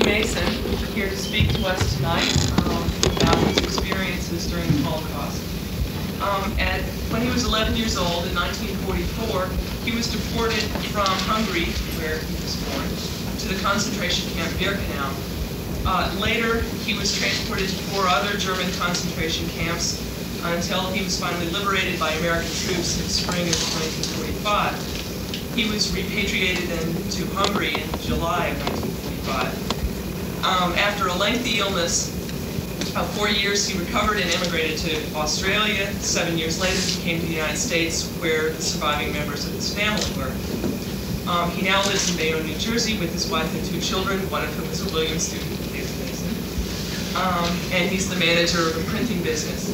Mason here to speak to us tonight about his experiences during the Holocaust. When he was 11 years old in 1944, he was deported from Hungary, where he was born, to the concentration camp Birkenau. Later, he was transported to 4 other German concentration camps until he was finally liberated by American troops in the spring of 1945. He was repatriated to Hungary in July of 1945. After a lengthy illness of 4 years, he recovered and immigrated to Australia. 7 years later, he came to the United States, where the surviving members of his family were. He now lives in Bayonne, New Jersey, with his wife and 2 children, one of whom is a Williams student, David Mason. And he's the manager of a printing business.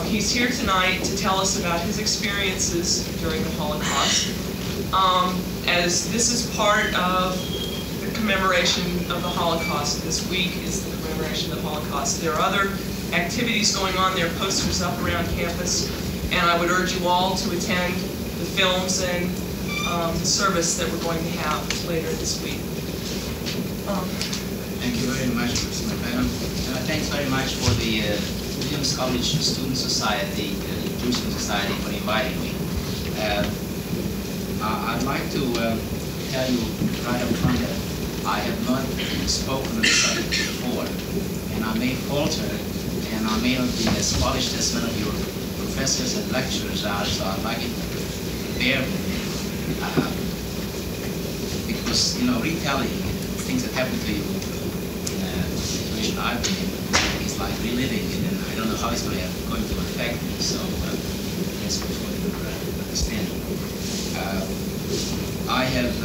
He's here tonight to tell us about his experiences during the Holocaust. As this is part of the commemoration of the Holocaust. This week is the commemoration of the Holocaust. There are other activities going on. There are posters up around campus, and I would urge you all to attend the films and the service that we're going to have later this week. Thank you very much, Ms. McMahon. Thanks very much for the Williams College Student Society, Jewish Student Society, for inviting me. I'd like to tell you right up front that I have not spoken on the subject before, and I may falter, and I may not be as polished as some of your professors and lecturers are, so I'd like you to bear with me. Because, retelling things that happened to you in a situation I've been in is like reliving it, and I don't know how it's going to affect me, so that's what you understand. I have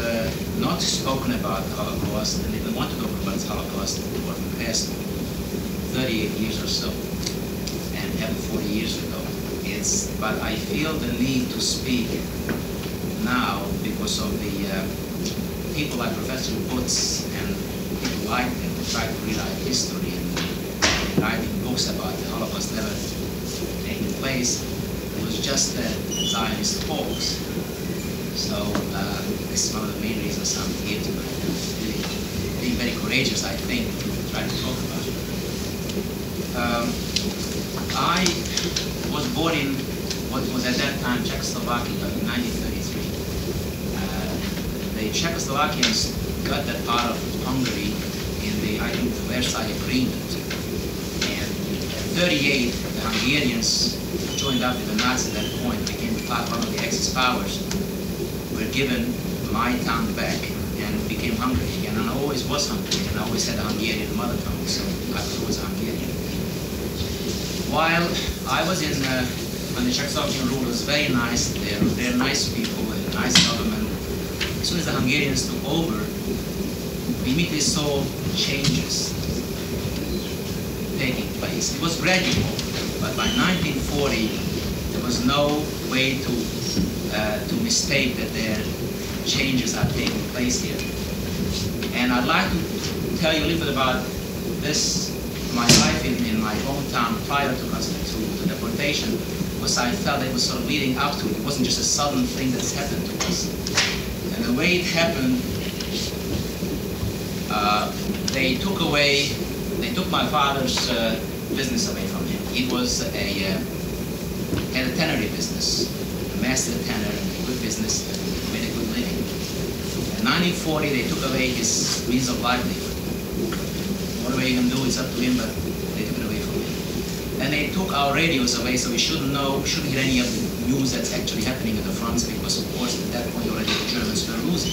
not spoken about the Holocaust, and even want to talk about the Holocaust for the past 38 years or so, and even 40 years ago. But I feel the need to speak now because of the people like Professor Butz and people like them who try to rewrite history and writing books about the Holocaust never taking place. It was just a Zionist hoax. So this is one of the main reasons I'm here tonight. Being very courageous, I think, to try to talk about it. I was born in what was at that time Czechoslovakia in 1933. The Czechoslovakians got that part of Hungary in the, I think, the Versailles Agreement. And in 1938, the Hungarians joined up with the Nazis at that point, became one of the Axis powers, were given my tongue back and became Hungary again. And I always was Hungarian, and I always had a Hungarian mother tongue, so I was always a Hungarian. While I was in, when the Czechoslovakian rule was very nice, they're nice people, a nice government. As soon as the Hungarians took over, we immediately saw changes taking place. It was gradual, but by 1940, there was no way to mistake that there changes are taking place here. And I'd like to tell you a little bit about this, my life in my hometown prior to deportation, because I felt it was sort of leading up to it. It wasn't just a sudden thing that's happened to us. And the way it happened, they took my father's business away from him. He was had a tannery business, a master tanner, a good business, made a good living. In 1940, they took away his means of livelihood. What way you can do is up to him, but they took it away from him. And they took our radios away, so we shouldn't hear any of the news that's actually happening at the fronts, because of course at that point already the Germans were losing.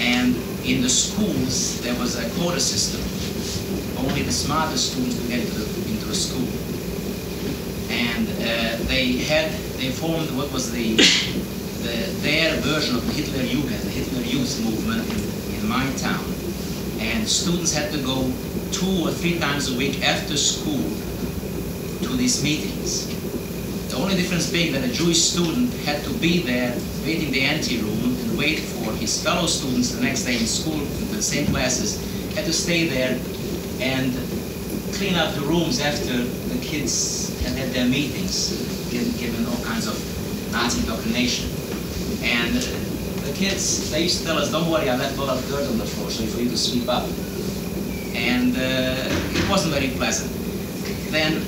And in the schools, there was a quota system. Only the smartest students could get into the school. And they formed what was their version of the Hitler Jugend, the Hitler Youth movement in my town. And students had to go 2 or 3 times a week after school to these meetings. The only difference being that a Jewish student had to be there, wait in the anteroom, and wait for his fellow students the next day in school, in the same classes, had to stay there and clean up the rooms after the kids had their meetings, given all kinds of Nazi indoctrination. And the kids, they used to tell us, don't worry, I left a lot of dirt on the floor, so for you to sweep up. And it wasn't very pleasant. Then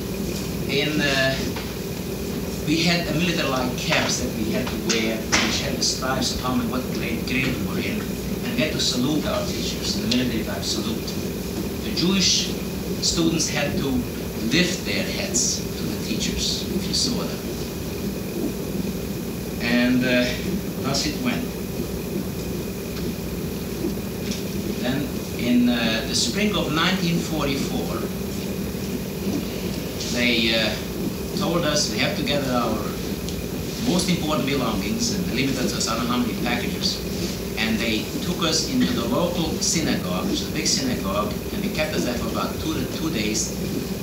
we had military-like caps that we had to wear, which had the stripes of what grade we were in, and we had to salute our teachers, the military-type salute. The Jewish students had to lift their heads to the teachers, if you saw them. And thus it went. Then in the spring of 1944, they told us we have to gather our most important belongings, and limited us, I don't know how many packages. And they took us into the local synagogue, which is a big synagogue, and they kept us there for about two days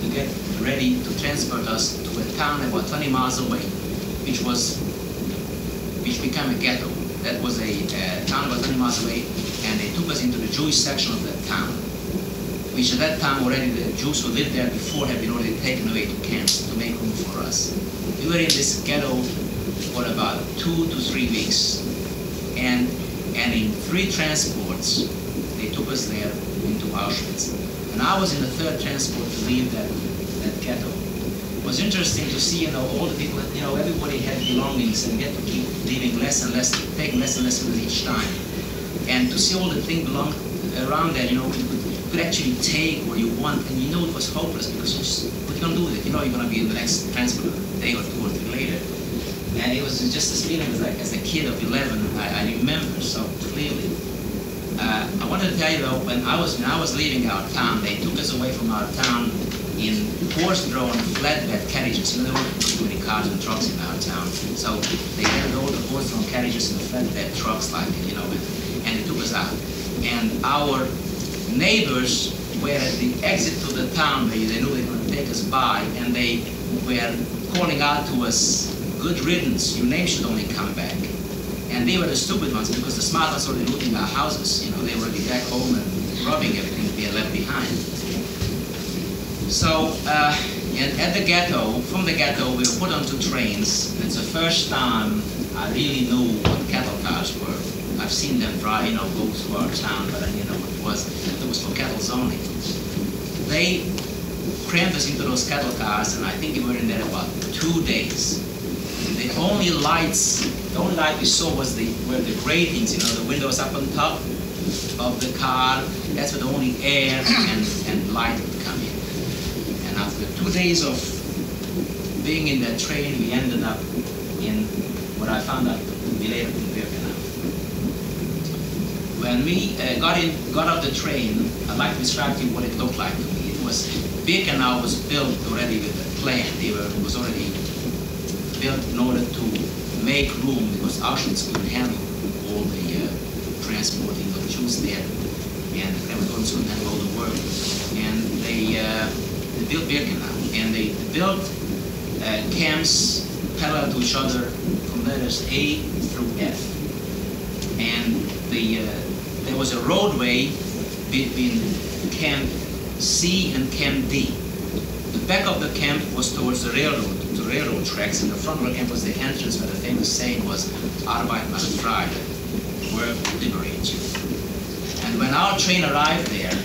to get ready to transport us to a town about 20 miles away, which became a ghetto. That was a town about 20 miles away, and they took us into the Jewish section of that town, which at that time already the Jews who lived there before had been already taken away to camps to make room for us. We were in this ghetto for about 2 to 3 weeks, and in 3 transports, they took us there into Auschwitz. And I was in the 3rd transport to leave that ghetto. It was interesting to see, all the people, everybody had belongings and get to keep leaving less and less, taking less and less with each time. And to see all the things belong around there, you could actually take what you want, and it was hopeless because what you going to do with it? You're going to be in the next transport a day or 2 or 3 later. And it was just this feeling as a kid of 11, I remember so clearly. I wanted to tell you though, when I was leaving our town, they took us away from our town in horse-drawn flatbed carriages. There weren't too many cars and trucks in our town, so they had all the horse-drawn carriages and the flatbed trucks and they took us out. And our neighbors were at the exit to the town where they knew they were going to take us by, and they were calling out to us, "Good riddance, your name should only come back." And they were the stupid ones, because the smart ones were looting our houses. They were already back home and robbing everything they had left behind. So, and at the ghetto, from the ghetto, we were put onto trains. And it's the first time I really knew what cattle cars were. I've seen them drive, go through our town, but I didn't know what it was. It was for cattle only. They crammed us into those cattle cars, and I think we were in there about 2 days. The only light we saw were the gratings, the windows up on top of the car. That's where the only air and light would come in. And after 2 days of being in that train, we ended up in what I found out to be later in Birkenau. When we got off the train, I'd like to describe to you what it looked like to me. Birkenau was built already with a plan. It was already built in order to make room, because Auschwitz couldn't handle all the transporting of Jews there, and Krematoriums couldn't handle all the work. And they built Birkenau, and they built camps parallel to each other from letters A through F. And there was a roadway between Camp C and Camp D. The back of the camp was towards the railroad tracks, and the front of the camp was the entrance where the famous saying was, "Arbeit macht frei," work liberates you. And when our train arrived there,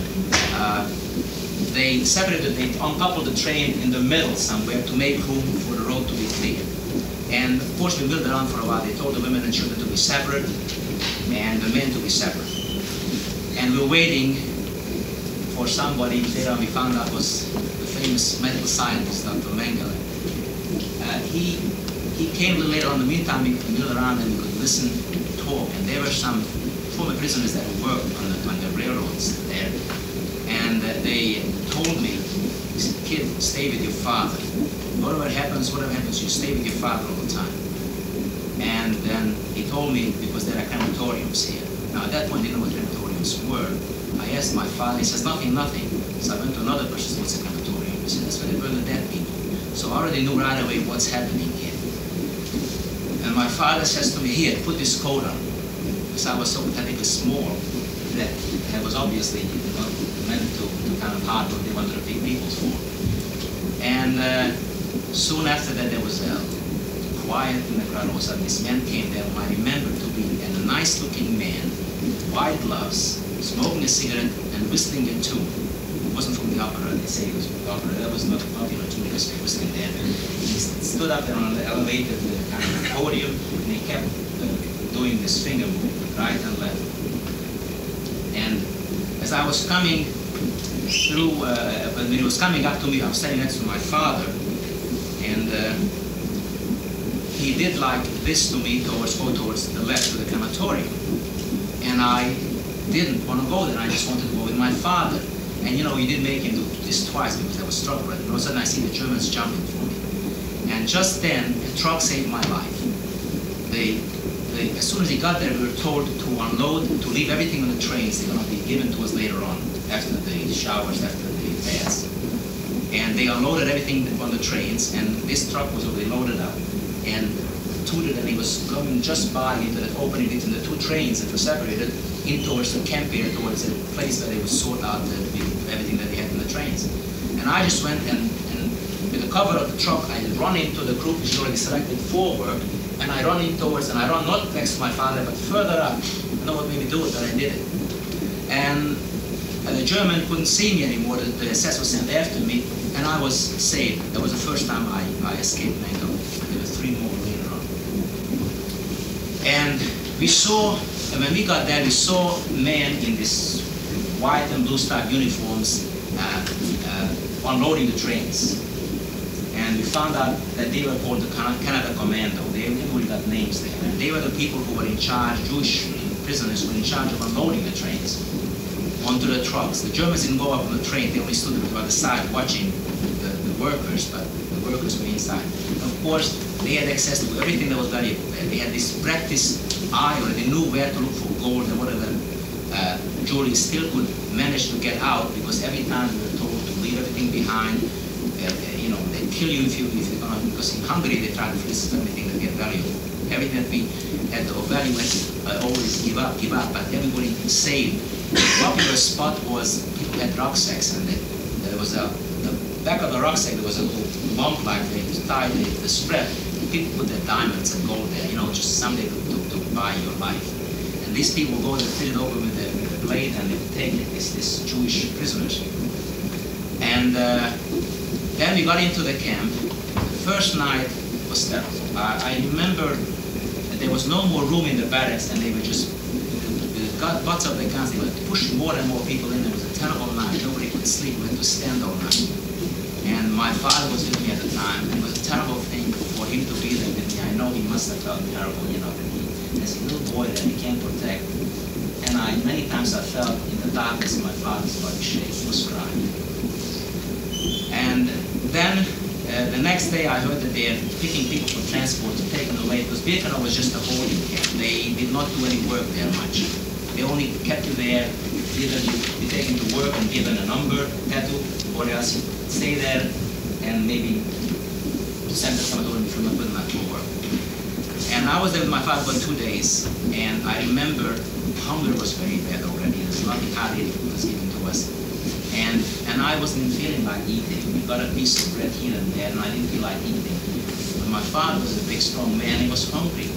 they separated, they uncoupled the train in the middle somewhere to make room for the road to be clear. And of course we milled around for a while. They told the women and children to be separate, and the men to be separate. And we were waiting for somebody. Later on we found out was the famous medical scientist, Dr. Mengele. He came a little later on. In the meantime, we could mill around and we could listen, talk. And there were some former prisoners that worked on the railroads there. And they told me, "Kid, stay with your father. Whatever happens, you stay with your father all the time." And then he told me, because there are crematoriums here. Now at that point, I didn't know what crematoriums were. I asked my father. He says, "Nothing." So I went to another person. What's a crematorium? He said, "That's where they burn the dead people." So I already knew right away what's happening here. And my father says to me, "Here, put this coat on." Because I was so pathetically small that it was obviously meant to kind of hard what they wanted to pick people for. And soon after that, there was a quiet in the crowd. All of a sudden, this man came there whom I remember to be an nice-looking man, white gloves, smoking a cigarette and whistling a tune. It wasn't from the opera. They say it was from the opera. That was not a popular tune because he was whistling there. He stood up there on the elevated kind of podium, and he kept doing this finger movement, right and left. And as I was coming through, when he was coming up to me, I was standing next to my father, and he did like this to me, go towards the left to the crematorium. And I didn't want to go there, I just wanted to go with my father. And you know, he did make him do this twice because I was struck with it. All of a sudden I see the Germans jumping for me. And just then, a truck saved my life. As soon as he got there, we were told to unload, to leave everything on the trains. They're going to be given to us later on, after the showers, after the baths. And they unloaded everything on the trains, and this truck was already loaded up. And tooted, and he was coming just by into that opening between the two trains that were separated in towards the camp area, towards the place where they would sort out everything that they had in the trains. And I just went and with the cover of the truck, I run into the group which is already selected for work, and I run in towards, and I run not next to my father, but further up. I know what made me do it, but I did it. And the German couldn't see me anymore. The SS was sent after me, and I was saved. That was the first time I escaped Mango. There were 3 more later on. And we saw, and when we got there, we saw men in this white and blue striped uniforms unloading the trains. And we found out that they were called the Canada Commando. They only got names there. And they were the people who were in charge, Jewish prisoners who were in charge of unloading the trains onto the trucks. The Germans didn't go up on the train, they only stood by the side watching the workers, but the workers were inside. And of course, they had access to everything that was valuable there. They had this practiced eye, or they knew where to look for gold and whatever jewelry still could manage to get out, because every time we were told to leave everything behind. You know, they kill you if you're gonna, because in Hungary they try to freeze everything that get valuable. Everything that we had of value, always give up, but everybody saved. The popular spot was people had rucksacks, and there was the back of the rucksack, there was a little lump like they tied the spread. People put their diamonds and gold there, you know, just someday to buy your life. And these people go and fill it over with a blade, and they take this Jewish prisoners. And then we got into the camp. The first night was terrible. I remember that there was no more room in the barracks, and they were just, with the butts of the guns, they were pushing more and more people in. It was a terrible night. Nobody could sleep. We had to stand all night. And my father was with me at the time. It was a terrible thing for him to be there with me. I know he must have felt terrible, you know, that he, as a little boy that he can't protect. And many times I felt in the darkness my father's body shake. He was crying. And then the next day I heard that they are picking people for transport to take them away, because Birkenau was just a holding camp. They did not do any work there much. They only kept you there, either you be taken to work and given a number, tattoo, or else you stay there and maybe send to crematorium if you're not good enough for work. And I was there with my father for 2 days, and I remember hunger was very bad already. There was nothing hardly food was given to us. And I wasn't feeling like eating. We got a piece of bread here and there, and I didn't feel like eating. But my father was a big, strong man. He was hungry.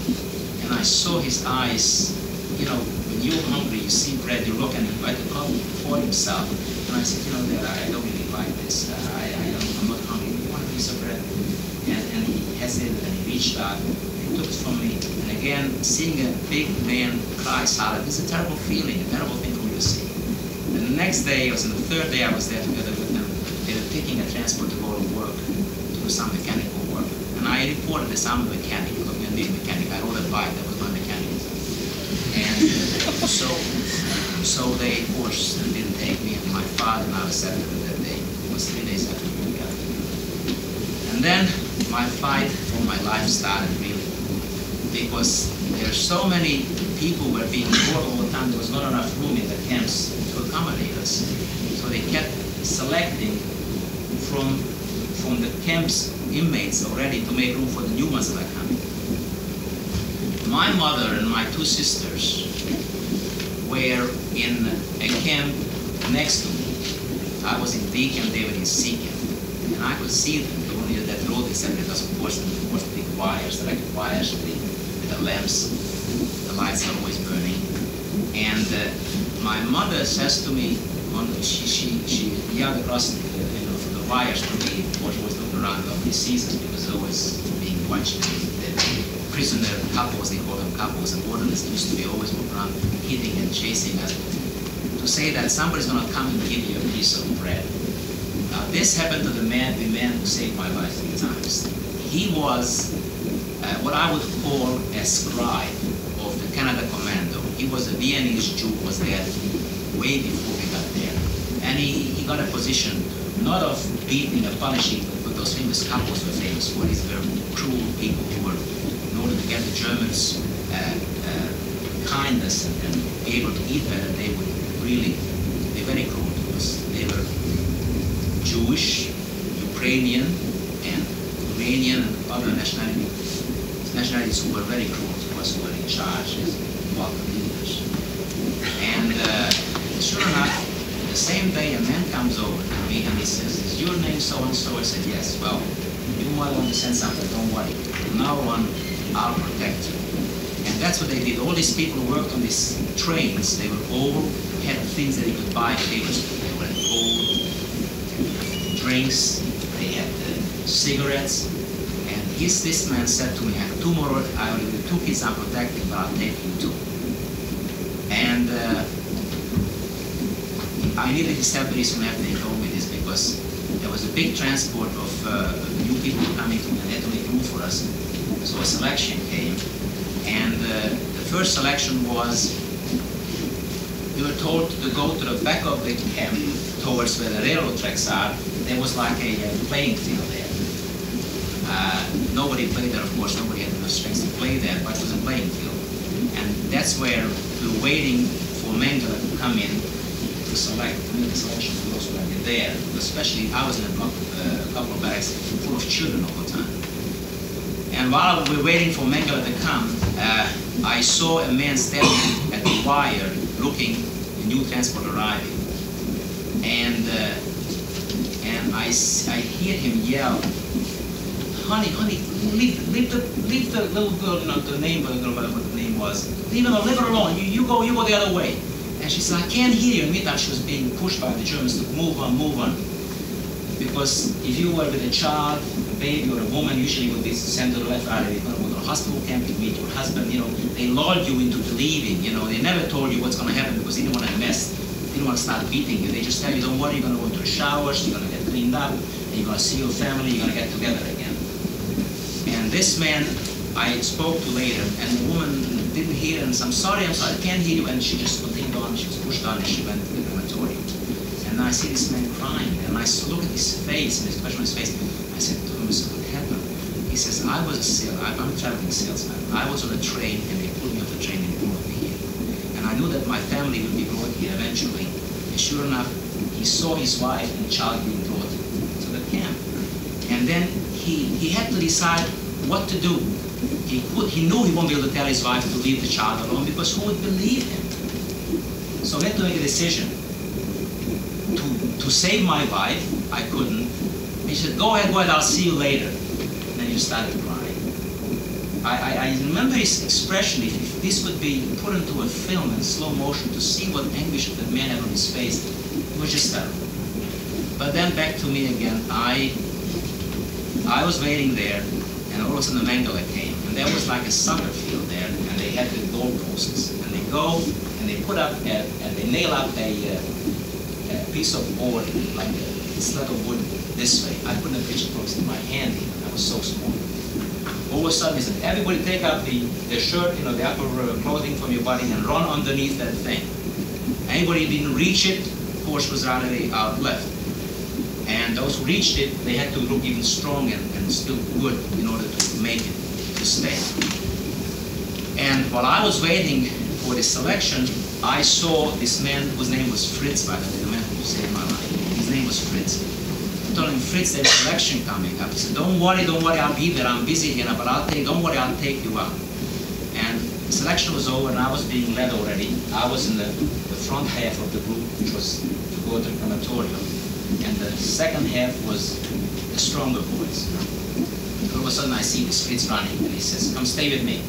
And I saw his eyes. You know, when you're hungry, you see bread, you look, and he tried to come for himself. And I said, you know, Dad, I don't really like this. I'm not hungry. You want a piece of bread? And he hesitated, and he reached out, and took it from me. And again, seeing a big man cry silent, it's a terrible feeling, a terrible thing for me to see. And the next day, it was on the 3rd day I was there together with them. They were picking a transport to go to work, to do some mechanical work. And I reported this, I'm a mechanic, look, I'm a mechanic. I rode a bike, that was my mechanic. And so they, of course, didn't take me, and my father and I was separated that day. It was 3 days after we got there. And then my fight for my life started, really, because there are so many people were being brought all the time. There was not enough room in the camps to accommodate us. So they kept selecting from the camp's inmates already to make room for the new ones that are coming. My mother and my 2 sisters were in a camp next to me. I was in D camp, they were in C camp. And I could see them. They only that road except it was, of course, the big wires, the electric wires with the lamps. The lights are always burning. And my mother says to me, she yelled across from the wires to me, what was looking around of the seasons, because there was being watched. The prisoner couples, they call them couples, and orderlies used to be always walking around hitting and chasing us to say that somebody's going to come and give you a piece of bread. This happened to the man who saved my life 3 times. He was what I would call a scribe of the Canada Commando. He was a Viennese Jew, was there way before we got there. And he got a position not of beating or punishing, but those famous couples were famous for. These were cruel people who were, in order to get the Germans kindness and be able to eat better, they would really be very cruel to us. They were Jewish, Ukrainian, and Romanian and other nationalities who were very cruel to us, who were in charge as Balkan leaders. And sure enough, the same day a man comes over to me and he says, "Is your name so-and-so?" I said, "Yes." "Well, you might want to send something, don't worry. From now on, I'll protect you." And that's what they did. All these people who worked on these trains, they were all had things that they could buy. They were gold, drinks, they had cigarettes. And this man said to me, "I have 2 more, I only have 2 kids I'm protecting, but I'll take you too." And I needed to step very soon after he told me this, because there was a big transport of new people coming to and they had to make room for us. So a selection came, and the first selection was, we were told to go to the back of the camp towards where the railroad tracks are. There was like a playing field there. Nobody played there, of course, nobody had enough strength to play there, but it was a playing field. And that's where we were waiting for Mengele to come in to select, to make the selection for those who had been there. Especially, I was in a couple of barracks full of children all the time. And while we were waiting for Mengele to come, I saw a man standing at the wire looking a new transport arriving. And I hear him yell, "Honey, leave the little girl, not the name, but whatever the name was. Leave her alone. You go the other way." And she said, "I can't hear you." And meantime, she was being pushed by the Germans to move on. Because if you were with a child, a baby, or a woman, usually you would be sent to the left. Either you're going to go to a hospital camp, you meet your husband. They lulled you into believing. They never told you what's going to happen because they didn't want to mess. They didn't want to start beating you. They just tell you, "Don't worry, you're going to go into the showers, you're going to get cleaned up, and you're going to see your family, you're going to get together again." And this man I spoke to later, and the woman didn't hear, and said, I'm sorry, I can't hear you. And she just continued on, she was pushed on, and she went to the crematorium. And I see this man crying, and I look at his face, and his expression on his face. I said to him, "What happened?" He says, "I'm a traveling salesman. I was on a train, and they pulled me off the train and brought me here. And I knew that my family would be brought here eventually." And sure enough, he saw his wife and child being brought to the camp. And then he had to decide what to do. He knew he won't be able to tell his wife to leave the child alone, because who would believe him? So he had to make a decision. To save my wife, I couldn't. He said, go ahead, I'll see you later." And then he started crying. I remember his expression. If this could be put into a film in slow motion, to see what anguish that man had on his face, it was just terrible. But then back to me again. I was waiting there, and all of a sudden the Mengele came, and there was like a soccer field there, and they had the goalposts, and they go and they put up and they nail up a piece of board, like a slab of wood this way. I put the picture books in my hand. I was so small. All of a sudden, he said, "Everybody take out the shirt, the upper clothing from your body, and run underneath that thing." Anybody who didn't reach it, of course, was already out left. And those who reached it, they had to look even strong and still good in order to make it, to stay. And while I was waiting for this selection, I saw this man whose name was Fritz, by the way, the man who saved my life. His name was Fritz. I told him, "Fritz, there's a selection coming up." He said, don't worry, I'll be there. I'm busy here, but don't worry, I'll take you out. And the selection was over, and I was being led already. I was in the front half of the group, which was to go to the crematorium. And the second half was the stronger boys. All of a sudden, I see this Fritz running, and he says, "Come stay with me."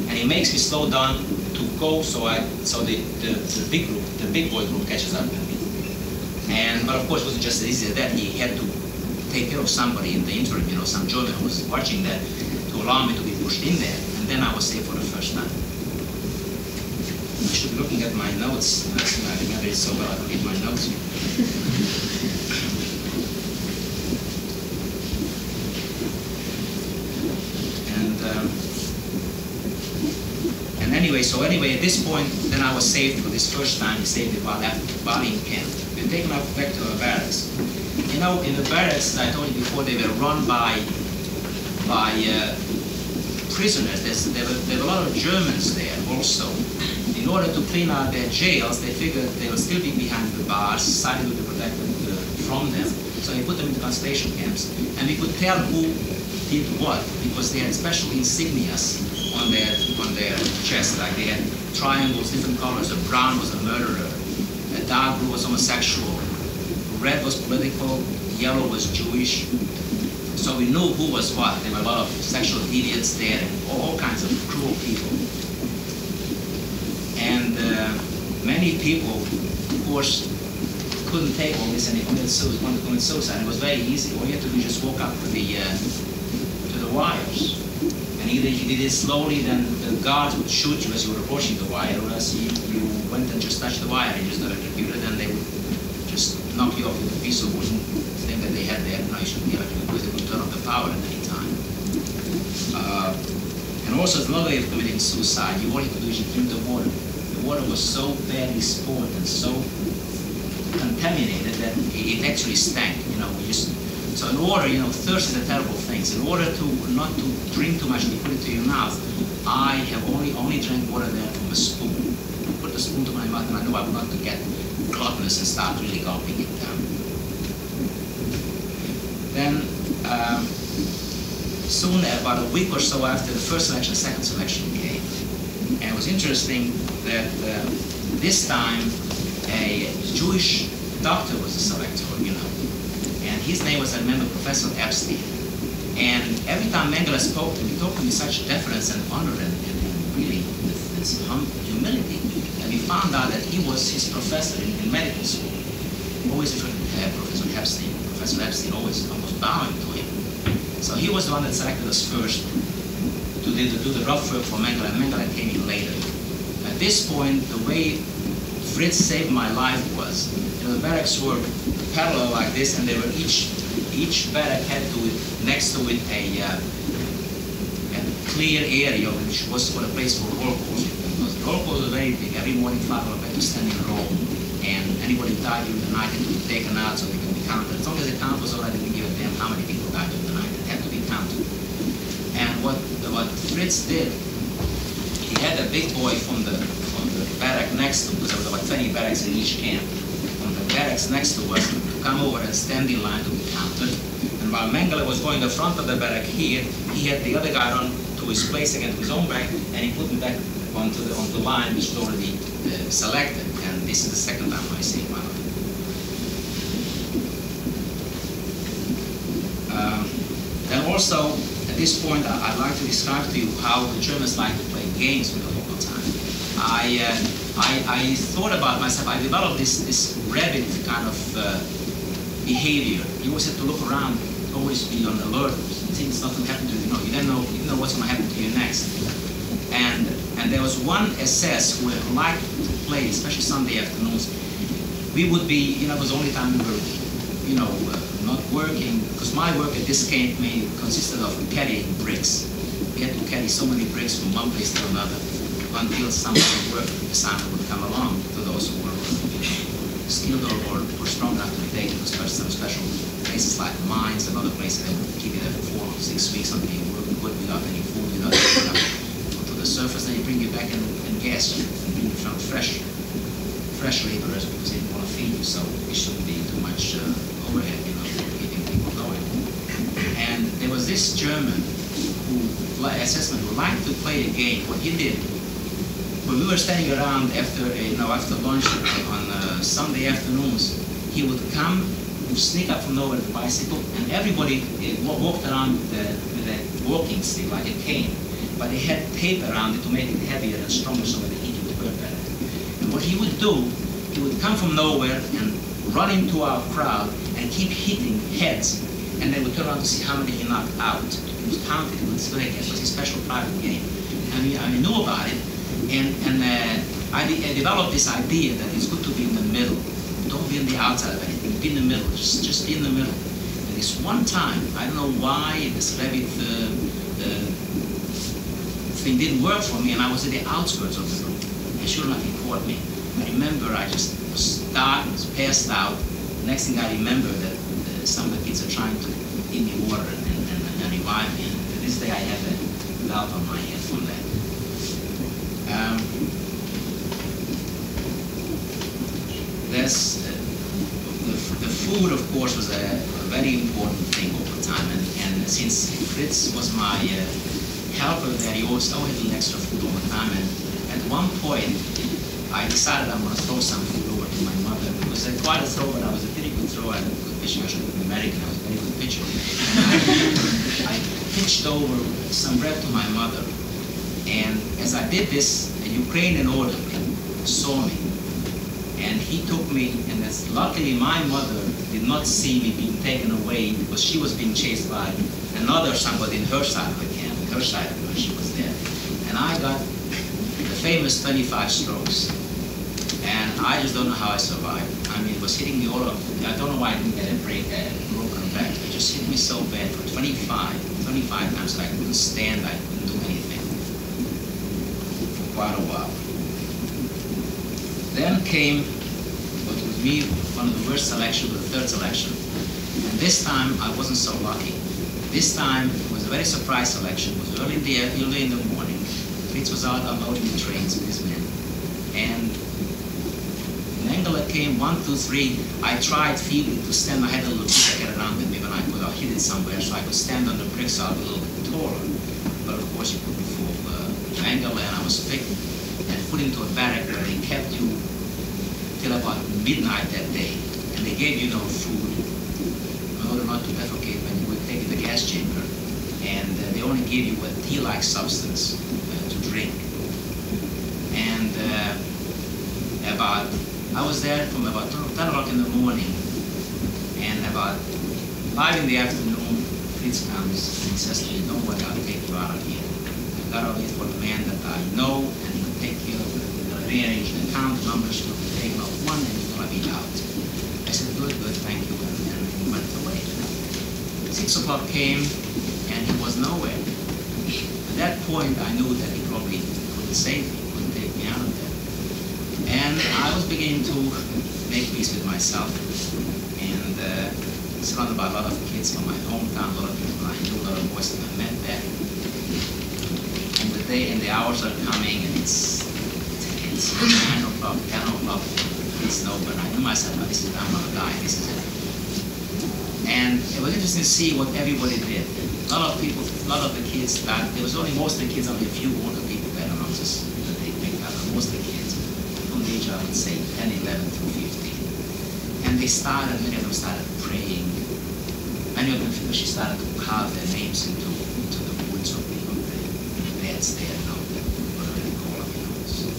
and he makes me slow down to go so the big boy group catches up with me. But of course it wasn't just as easy as that. He had to take care of somebody in the interim, some German who was watching that, to allow me to be pushed in there, and then I was saved for the first time. I should be looking at my notes. I remember it so well, I don't read my notes. And anyway, at this point, then I was saved for this first time, saved while at Berlin camp. We were taken back to our barracks. In the barracks, I told you before, they were run by prisoners. There were a lot of Germans there also. In order to clean out their jails, they figured they would still be behind the bars, society would be protected from them. So they put them into concentration camps. And we could tell who did what, because they had special insignias on their chest. Like they had triangles, different colors. A brown was a murderer. A dark blue was homosexual. Red was political. Yellow was Jewish. So we knew who was what. There were a lot of sexual deviants there, and all kinds of cruel people. And many people, of course, couldn't take all this and they wanted to commit suicide. It was very easy. All you had to do was just walk up to the wires. And either you did it slowly, then the guards would shoot you as you were approaching the wire, or else you went and just touched the wire and just got electrocuted, then they would just knock you off with a piece of wooden thing that they had there. No, you shouldn't be electrocuted because they could turn off the power at any time. And also, another way of committing suicide, all you could do is you drink the water. The water was so badly spoiled and so contaminated that it actually stank. So in order, thirst is a terrible thing. So in order to not to drink too much and you put it to your mouth, I have only drank water there from a spoon. Put the spoon to my mouth, and I knew I would not to get gluttonous and start really gulping it down. Then, soon, about a week or so after the first selection, the second selection came. And it was interesting that this time a Jewish doctor was the selector, and his name was, I remember, Professor Epstein. And every time Mengele spoke to me, he talked to me with such deference and honor and really with this humility. And we found out that he was his professor in medical school. Always referred to Professor Epstein. Professor Epstein always almost bowing to him. So he was the one that selected us first to do the rough work for Mengele, and Mengele came in later. At this point, the way Fritz saved my life was, the barracks were parallel like this, and they were each barrack had next to it a clear area which was for a place for roll calls. Because the roll calls were very big. Every morning, 5 o'clock, had to stand in a row, and anybody who died during the night had to be taken out so they could be counted. As long as the count was all right, they didn't give a damn how many people died during the night. It had to be counted. And what Fritz did, he had a big boy from the barrack next to him, because there was about 20 barracks in each camp. From the barracks next to us, to come over and stand in line to be counted. And while Mengele was going the front of the barrack here, he had the other guy run to his place again, to his own back, and he put me back onto the line which was already selected. And this is the second time I saved my life. Then also, at this point, I'd like to describe to you how the Germans like to play games with the local time. I thought about myself. I developed this rabid kind of behavior. You always have to look around, always be on alert. Things not going to happen to you. You don't know what's going to happen to you next. And there was one SS who liked to play, especially Sunday afternoons. We would be, it was the only time we were, not working, because my work at this camp consisted of carrying bricks. We had to carry so many bricks from one place to another until somebody work assignment would come along to those who were skilled or strong enough to be taken to some special places like mines and other places that would keep you there for 4 or 6 weeks until you work good without any food, without anything to the surface. Then you bring you back and gas you and bring you from fresh laborers because they didn't want to feed you, so it shouldn't be too much overhead, keeping people going. And there was this German assessment who liked to play a game. What he did, when we were standing around after lunch on Sunday afternoons, he would come, sneak up from nowhere with a bicycle, and everybody walked around with a walking stick, like a cane. but they had tape around it to make it heavier and stronger so that the heat would burn better. And what he would do, he would come from nowhere and run into our crowd and keep hitting heads, and they would turn around to see how many he knocked out. He was counted. It was like it was a special private game. I knew about it, and I developed this idea that it's good to be in the middle. Don't be on the outside of anything. Be in the middle. Just be in the middle. And this one time, I don't know why this Revit thing didn't work for me, and I was at the outskirts of the room. And sure enough, he caught me. I remember I just was dark, was passed out. Next thing I remember that some of the kids are trying to give me water and revive me. And to this day, I have a welt on my head from that. The food, of course, was a very important thing over time, and since Fritz was my helper there, he always had a little extra food all the time, and at one point, I decided I'm going to throw some food over to my mother. It was quite a throw, but I was a pretty good thrower. I was a good pitcher. I should have been American. I was a very good pitcher. I pitched over some bread to my mother, and as I did this, a Ukrainian orderly saw me. And he took me, and luckily my mother did not see me being taken away because she was being chased by another somebody in her side of the camp, her side of her, she was there. And I got the famous 25 strokes. And I just don't know how I survived. I mean, it was hitting me all over. I don't know why I didn't get a broken back. It just hit me so bad for 25 times that I couldn't stand, I couldn't do anything for quite a while. Then came what was me one of the worst selections, the third selection. And this time I wasn't so lucky. This time it was a very surprise selection. It was early in the morning. Fritz was out unloading the trains with his men. And Mengele came 1, 2, 3. I tried feebly to stand. I had a little bit to get around with me when I could have hit it somewhere, so I could stand on the bricks out a little bit taller. But of course you couldn't fool Mengele, and I was picked and put into a barrack where they kept you till about midnight that day. And they gave you no food in order not to defecate when you would take the gas chamber. And they only gave you a tea-like substance to drink. And I was there from about 10 o'clock in the morning, and about 5 in the afternoon, Fritz comes and he says to me, "Don't worry, I'll take you out of here. I've got to wait for the man that I know, and he will take care of it. He'll rearrange the count numbers, he'll be taken off one, and he's going to be out." I said, good, thank you, and he went away. 6 o'clock came, and he was nowhere. At that point, I knew that he probably couldn't save me, couldn't take me out of there. And I was beginning to make peace with myself, and surrounded by a lot of kids from my hometown, a lot of people I knew, a lot of boys that I met there. And the day and the hours are coming, and it's 9 o'clock, 10 o'clock, it's over, and I knew myself, oh, this is it, I'm going to die, this is it. And it was interesting to see what everybody did. A lot of people, a lot of the kids, there was only most of the kids, only a few older people there amongst us that they picked up, most of the kids. Age, I would say 10, 11 through 15. And they started, many of them started praying. Many of them actually started to carve their names into the woods of the beds there, whatever they call them, so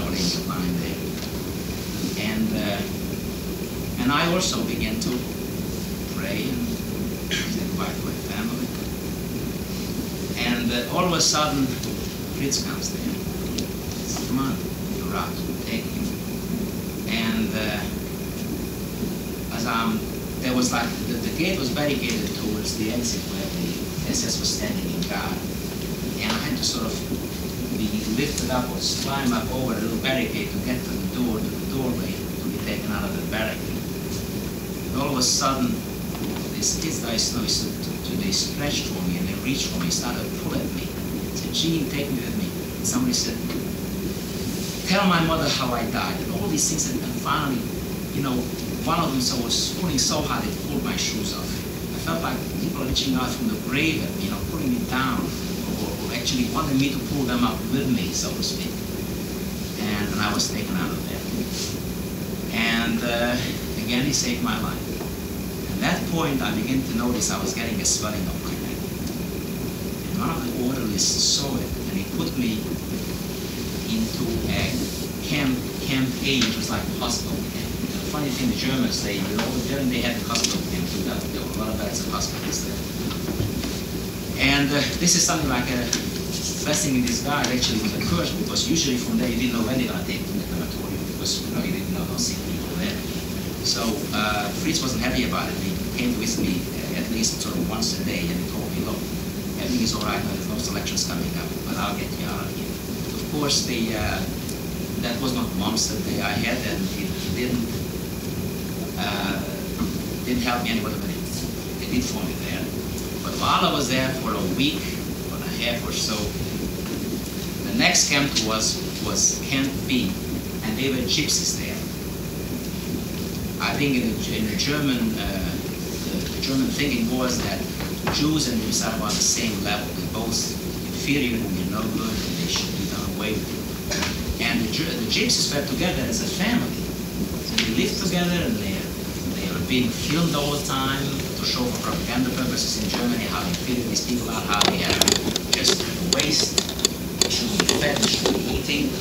names of mine there. And I also began to pray and say goodbye to my family. And all of a sudden, Fritz comes there. Come on, you're out, take him. And there was like, the gate was barricaded towards the exit where the SS was standing in guard. And I had to sort of be lifted up or climb up over a little barricade to get to the doorway, to be taken out of the barrack. And all of a sudden, these kids that I used they stretched for me and they reached for me, started to pull at me. I said, "Gene, take me with me." And somebody said, "Tell my mother how I died," and all these things. And finally, one of them was pulling so hard it pulled my shoes off. I felt like people reaching out from the grave at me, pulling me down, or actually wanted me to pull them up with me, so to speak. And I was taken out of there. And again, he saved my life. At that point, I began to notice I was getting a swelling of my neck. one of the orderlies saw it, and he put me into a camp A, which was like a hospital camp. And the funny thing, the Germans, they had the hospital camp too. There were a lot of beds and hospitals there. And this is something like a blessing in disguise. Actually, it was a curse, because usually from there you didn't know when they're going to take you to the crematorium, because you didn't know those sick people there. So Fritz wasn't happy about it. He came with me at least sort of once a day, and he told me, look, everything is all right now, there's no selections coming up, but I'll get you out of here. Of course, that was not months that I had, and it didn't help me anyway, but it did for me there. But while I was there for a week and a half or so, the next camp was Camp B, and they were gypsies there. I think in the German, the German thinking was that Jews and Jews are about the same level. They're both inferior and they're no good, and they should be done away with. And the gypsies were together as a family. So they lived together, and they were being filmed all the time to show for propaganda purposes in Germany how inferior these people are, how they have just waste, they shouldn't be fed, they shouldn't be eating.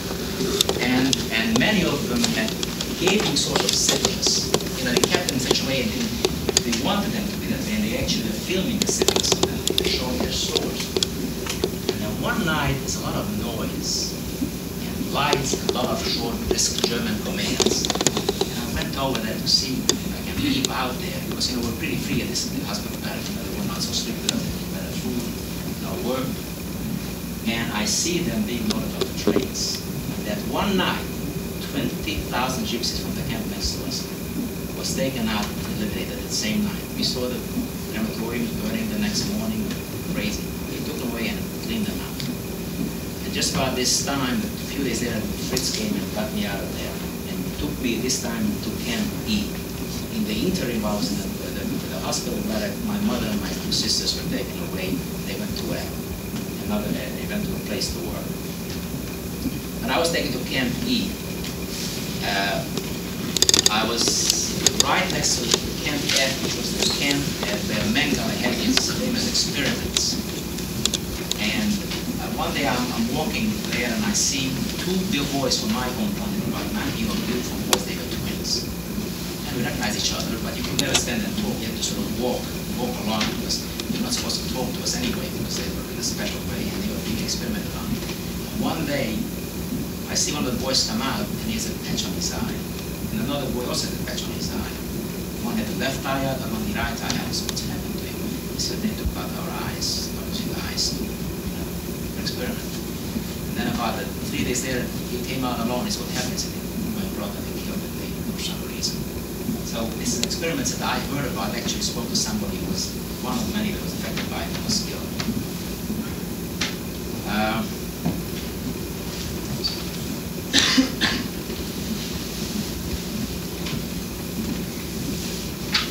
And many of them had gaping sort of syphilis. They kept them in such a way, and they wanted them to be that way, and they actually were filming the syphilis of them, showing their sores. And then one night, there's a lot of noise, and lights, and a lot of short, brisk German commands. And I went over there to see if I can peep out there, because we're pretty free at this hospital barracks. They were not so strict with us, better food, no work. And I see them being loaded on the trains. And that one night, 20,000 gypsies from the camp next to us was taken out and eliminated the same night. We saw the crematoriums burning the next morning, crazy. We took them away and cleaned them out. And just about this time, a few days later, Fritz came and got me out of there and took me this time to Camp E. In the interim, I was in the hospital where my mother and my two sisters were taken away. They went to they went to a place to work. And I was taken to Camp E. I was right next to Camp F, which was the camp where Mengele had his famous experiments. And one day I'm walking there, and I see two big boys from my hometown, about 90 of beautiful boys. They were twins. And we recognized each other, but you could never stand and talk. You had to sort of walk along, because you're not supposed to talk to us anyway, because they were in a special way, and they were being experimented on. One day, I see one of the boys come out, and he has a patch on his eye. And another boy also had a patch on his eye. One had the left eye out, and on the right eye out. So what's happened to him? He said, they took out our eyes, obviously the eyes, for experiment. And then about 3 days later, he came out alone. He said, what happened? He said, my brother, they killed him for some reason. So this is an experiment that I heard about. I actually spoke to somebody who was one of many that was affected by it and was killed.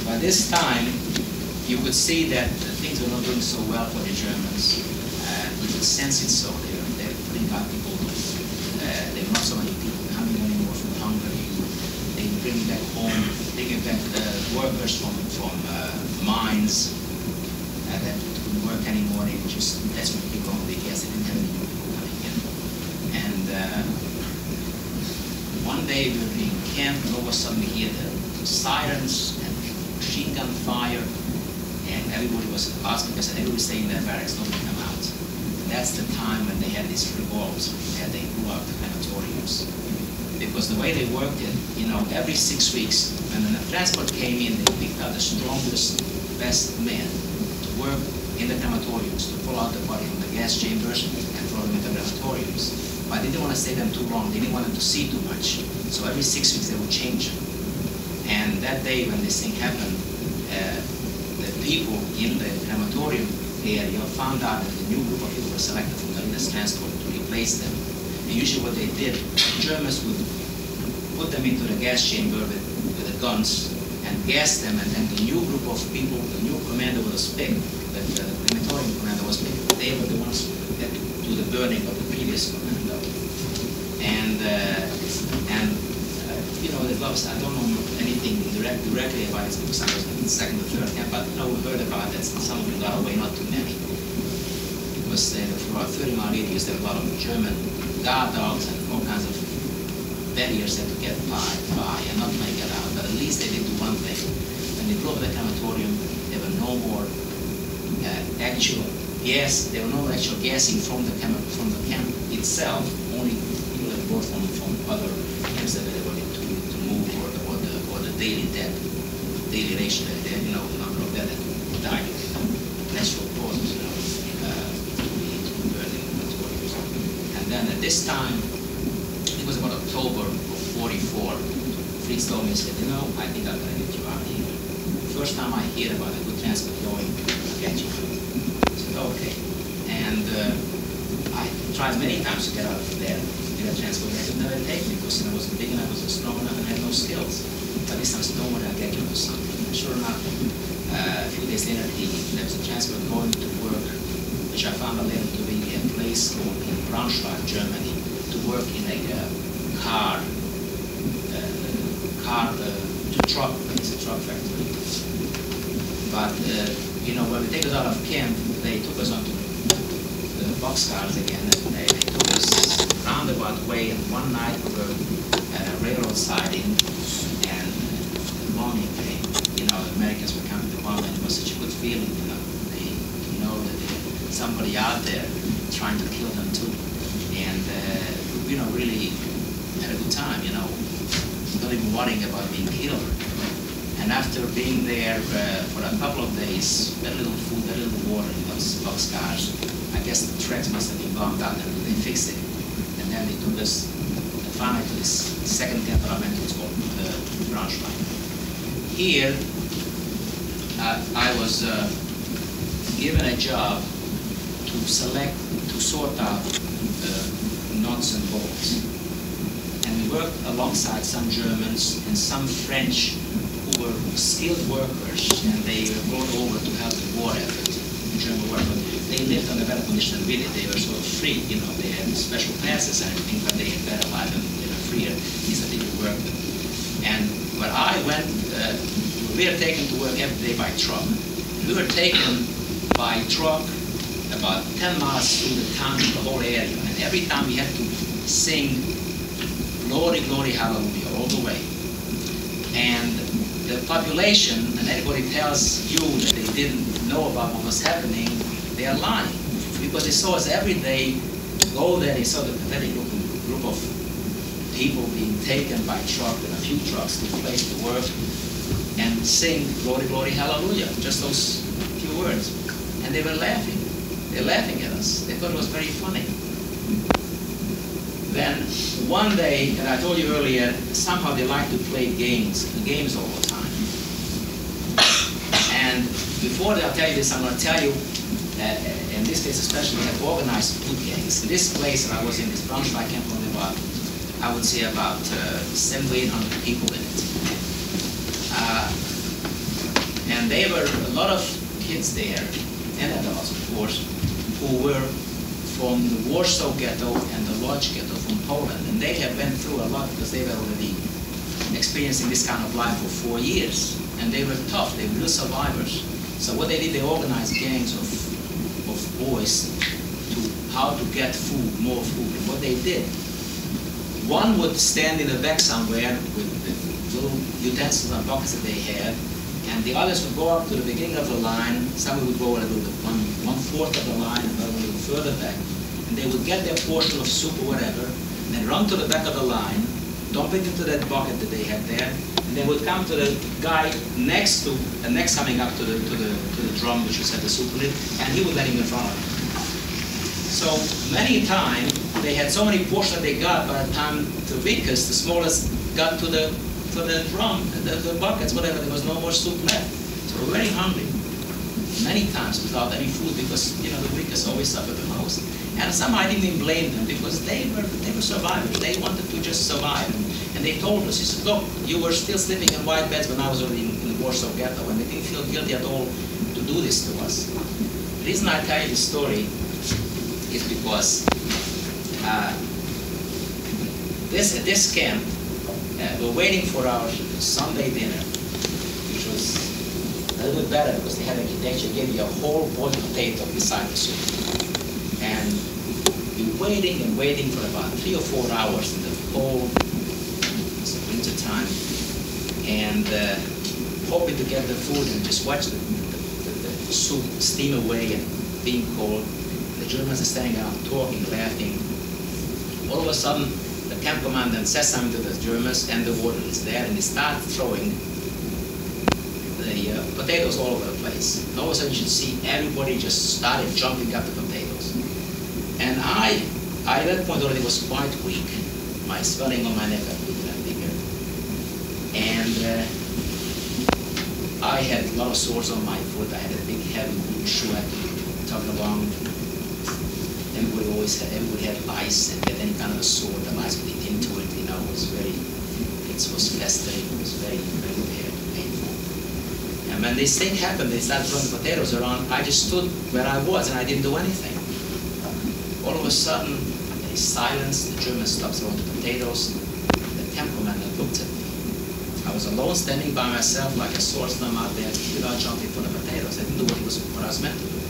By this time, you could see that things were not doing so well for the Germans. You could sense it so. They were putting out people. There were not so many people coming anymore from Hungary. They were bringing back home, bringing back workers from mines that couldn't work anymore. They were just desperate people on the gas. They didn't have any more people coming in. And one day we were being camped, and all of a sudden we hear the sirens and machine gun fire, and everybody was asking us, and everybody was staying in their barracks, nobody come out. And that's the time when they had these revolts, and they blew out the crematoriums. Because the way they worked it, every 6 weeks, when a transport came in, they picked out the strongest, best men to work in the crematoriums, to pull out the body from the gas chambers and throw them into the crematoriums. But they didn't want to stay them too long. They didn't want them to see too much. So every 6 weeks they would change them. And that day when this thing happened, the people in the crematorium area found out that a new group of people were selected from the latest transport to replace them. And usually what they did, the Germans would put them into the gas chamber with the guns and gas them, and then the new group of people, the new commander was picked, the crematorium commander was picked. They were the ones that do the burning of the previous commander. And I don't know anything directly about this because I was in the second or third camp, but we heard about that some of them got away, not too many. was for about 30-mile radius, there were a lot of German guard dogs and all kinds of barriers that to get by and not make it out. But at least they did do one thing. When they blew up the crematorium, there were no more actual gas. There were no actual gassing from the camp itself. Only people that brought from other camps that they were to move or the daily death, daily ration that they, the number of dead that died of natural causes, to be burned in crematoriums. And then at this time, it was about October of '44. Fritz told me, he said, I think I'm going to get you out of here. First time I hear about a good transport going, I'll get you out. I said, okay. And I tried many times to get out of there. Get a transport, I could never take me because I wasn't big enough, I wasn't strong enough, and I had no skills. But this time I said, don't worry, I'll get you into something. And sure enough, a few days later, there was a transport going to work, which I found out later to be a place called in Braunschweig, Germany, to work in a truck place, a truck factory. But, when they take us out of camp, they took us onto the boxcars again, and they took us roundabout way, and one night we were at a railroad siding, and the morning came, the Americans were coming to bomb, and it was such a good feeling, they know that there's somebody out there trying to kill them too. And, really had a good time, not even worrying about being killed. And after being there for a couple of days, very little food, very little water in those boxcars, I guess the tracks must have been bombed out and they fixed it. And then they took us finally to this second camp that I went to, it's called Braunschweig. Here, I was given a job to sort out nuts and bolts. And we worked alongside some Germans and some French who were skilled workers, and they were brought over to help the war effort, the German war effort. They lived under better conditions than we did. They were sort of free, they had special passes and everything, but they had better life and they were freer. These are people who worked. And when I went, we were taken to work every day by truck. We were taken by truck about 10 miles through the town, the whole area, and every time we had to sing Glory, Glory, Hallelujah all the way. And the population, and anybody tells you that they didn't know about what was happening, they are lying. Because they saw us every day go there, they saw the pathetic group of people being taken by truck and a few trucks to place to work and sing Glory, Glory, Hallelujah, just those few words. And they were laughing. They were laughing at us. They thought it was very funny. Then one day, and I told you earlier, somehow they like to play games all the time. And before I'll tell you this, I'm going to tell you, in this case especially, they have organized food gangs. In this place that I was in, this Braunschweig camp, only about, I would say about 700 to 800 people in it. And there were a lot of kids there, and adults of course, who were from the Warsaw ghetto and the Lodz ghetto from Poland. And they have went through a lot because they were already experiencing this kind of life for 4 years. And they were tough, they were real survivors. So what they did, they organized gangs of boys to how to get food, more food. And what they did, one would stand in the back somewhere with the little utensils and buckets that they had, and the others would go up to the beginning of the line. Some would go a little bit, one-fourth of the line, another a little further back. And they would get their portion of soup or whatever, and then run to the back of the line, dump it into that bucket that they had there, and they would come to the guy next coming up to the drum, which was had the soup in it, and he would let him in front of him. So many times they had so many portions that they got, by the time the weakest, the smallest, got to the drum, the buckets, whatever, there was no more soup left. So we were very hungry, many times without any food, because the weakest always suffered the most. And some I didn't even blame them, because they were survivors. They wanted to just survive. And they told us, he said, look, you were still sleeping in white beds when I was already in the Warsaw ghetto, and they didn't feel guilty at all to do this to us. The reason I tell you this story is because this camp, we're waiting for our Sunday dinner, which was a little bit better because they actually gave you a whole boiled potato beside the soup. And we're waiting and waiting for about 3 or 4 hours in the cold winter time, and hoping to get the food and just watch the soup steam away and being cold. The Germans are standing around talking, laughing. All of a sudden, the camp commandant says something to the Germans, and the warden is there, and they start throwing the potatoes all over the place. And all of a sudden, you should see everybody just started jumping up the potatoes. And I at that point already was quite weak. My swelling on my neck got bigger and bigger. And I had a lot of sores on my foot. I had a big, heavy wooden shoe I had to tug along. Everybody had ice, and get any kind of a sore, the ice would eat into it. You know, it was festering. It was very, very bad, painful. And when this thing happened, they started throwing potatoes around. I just stood where I was, and I didn't do anything. All of a sudden, there is silence. The Germans stopped throwing the potatoes. The camp commander looked at me. I was alone, standing by myself like a sore thumb out there, without jumping for the potatoes. I didn't do what I was meant to do.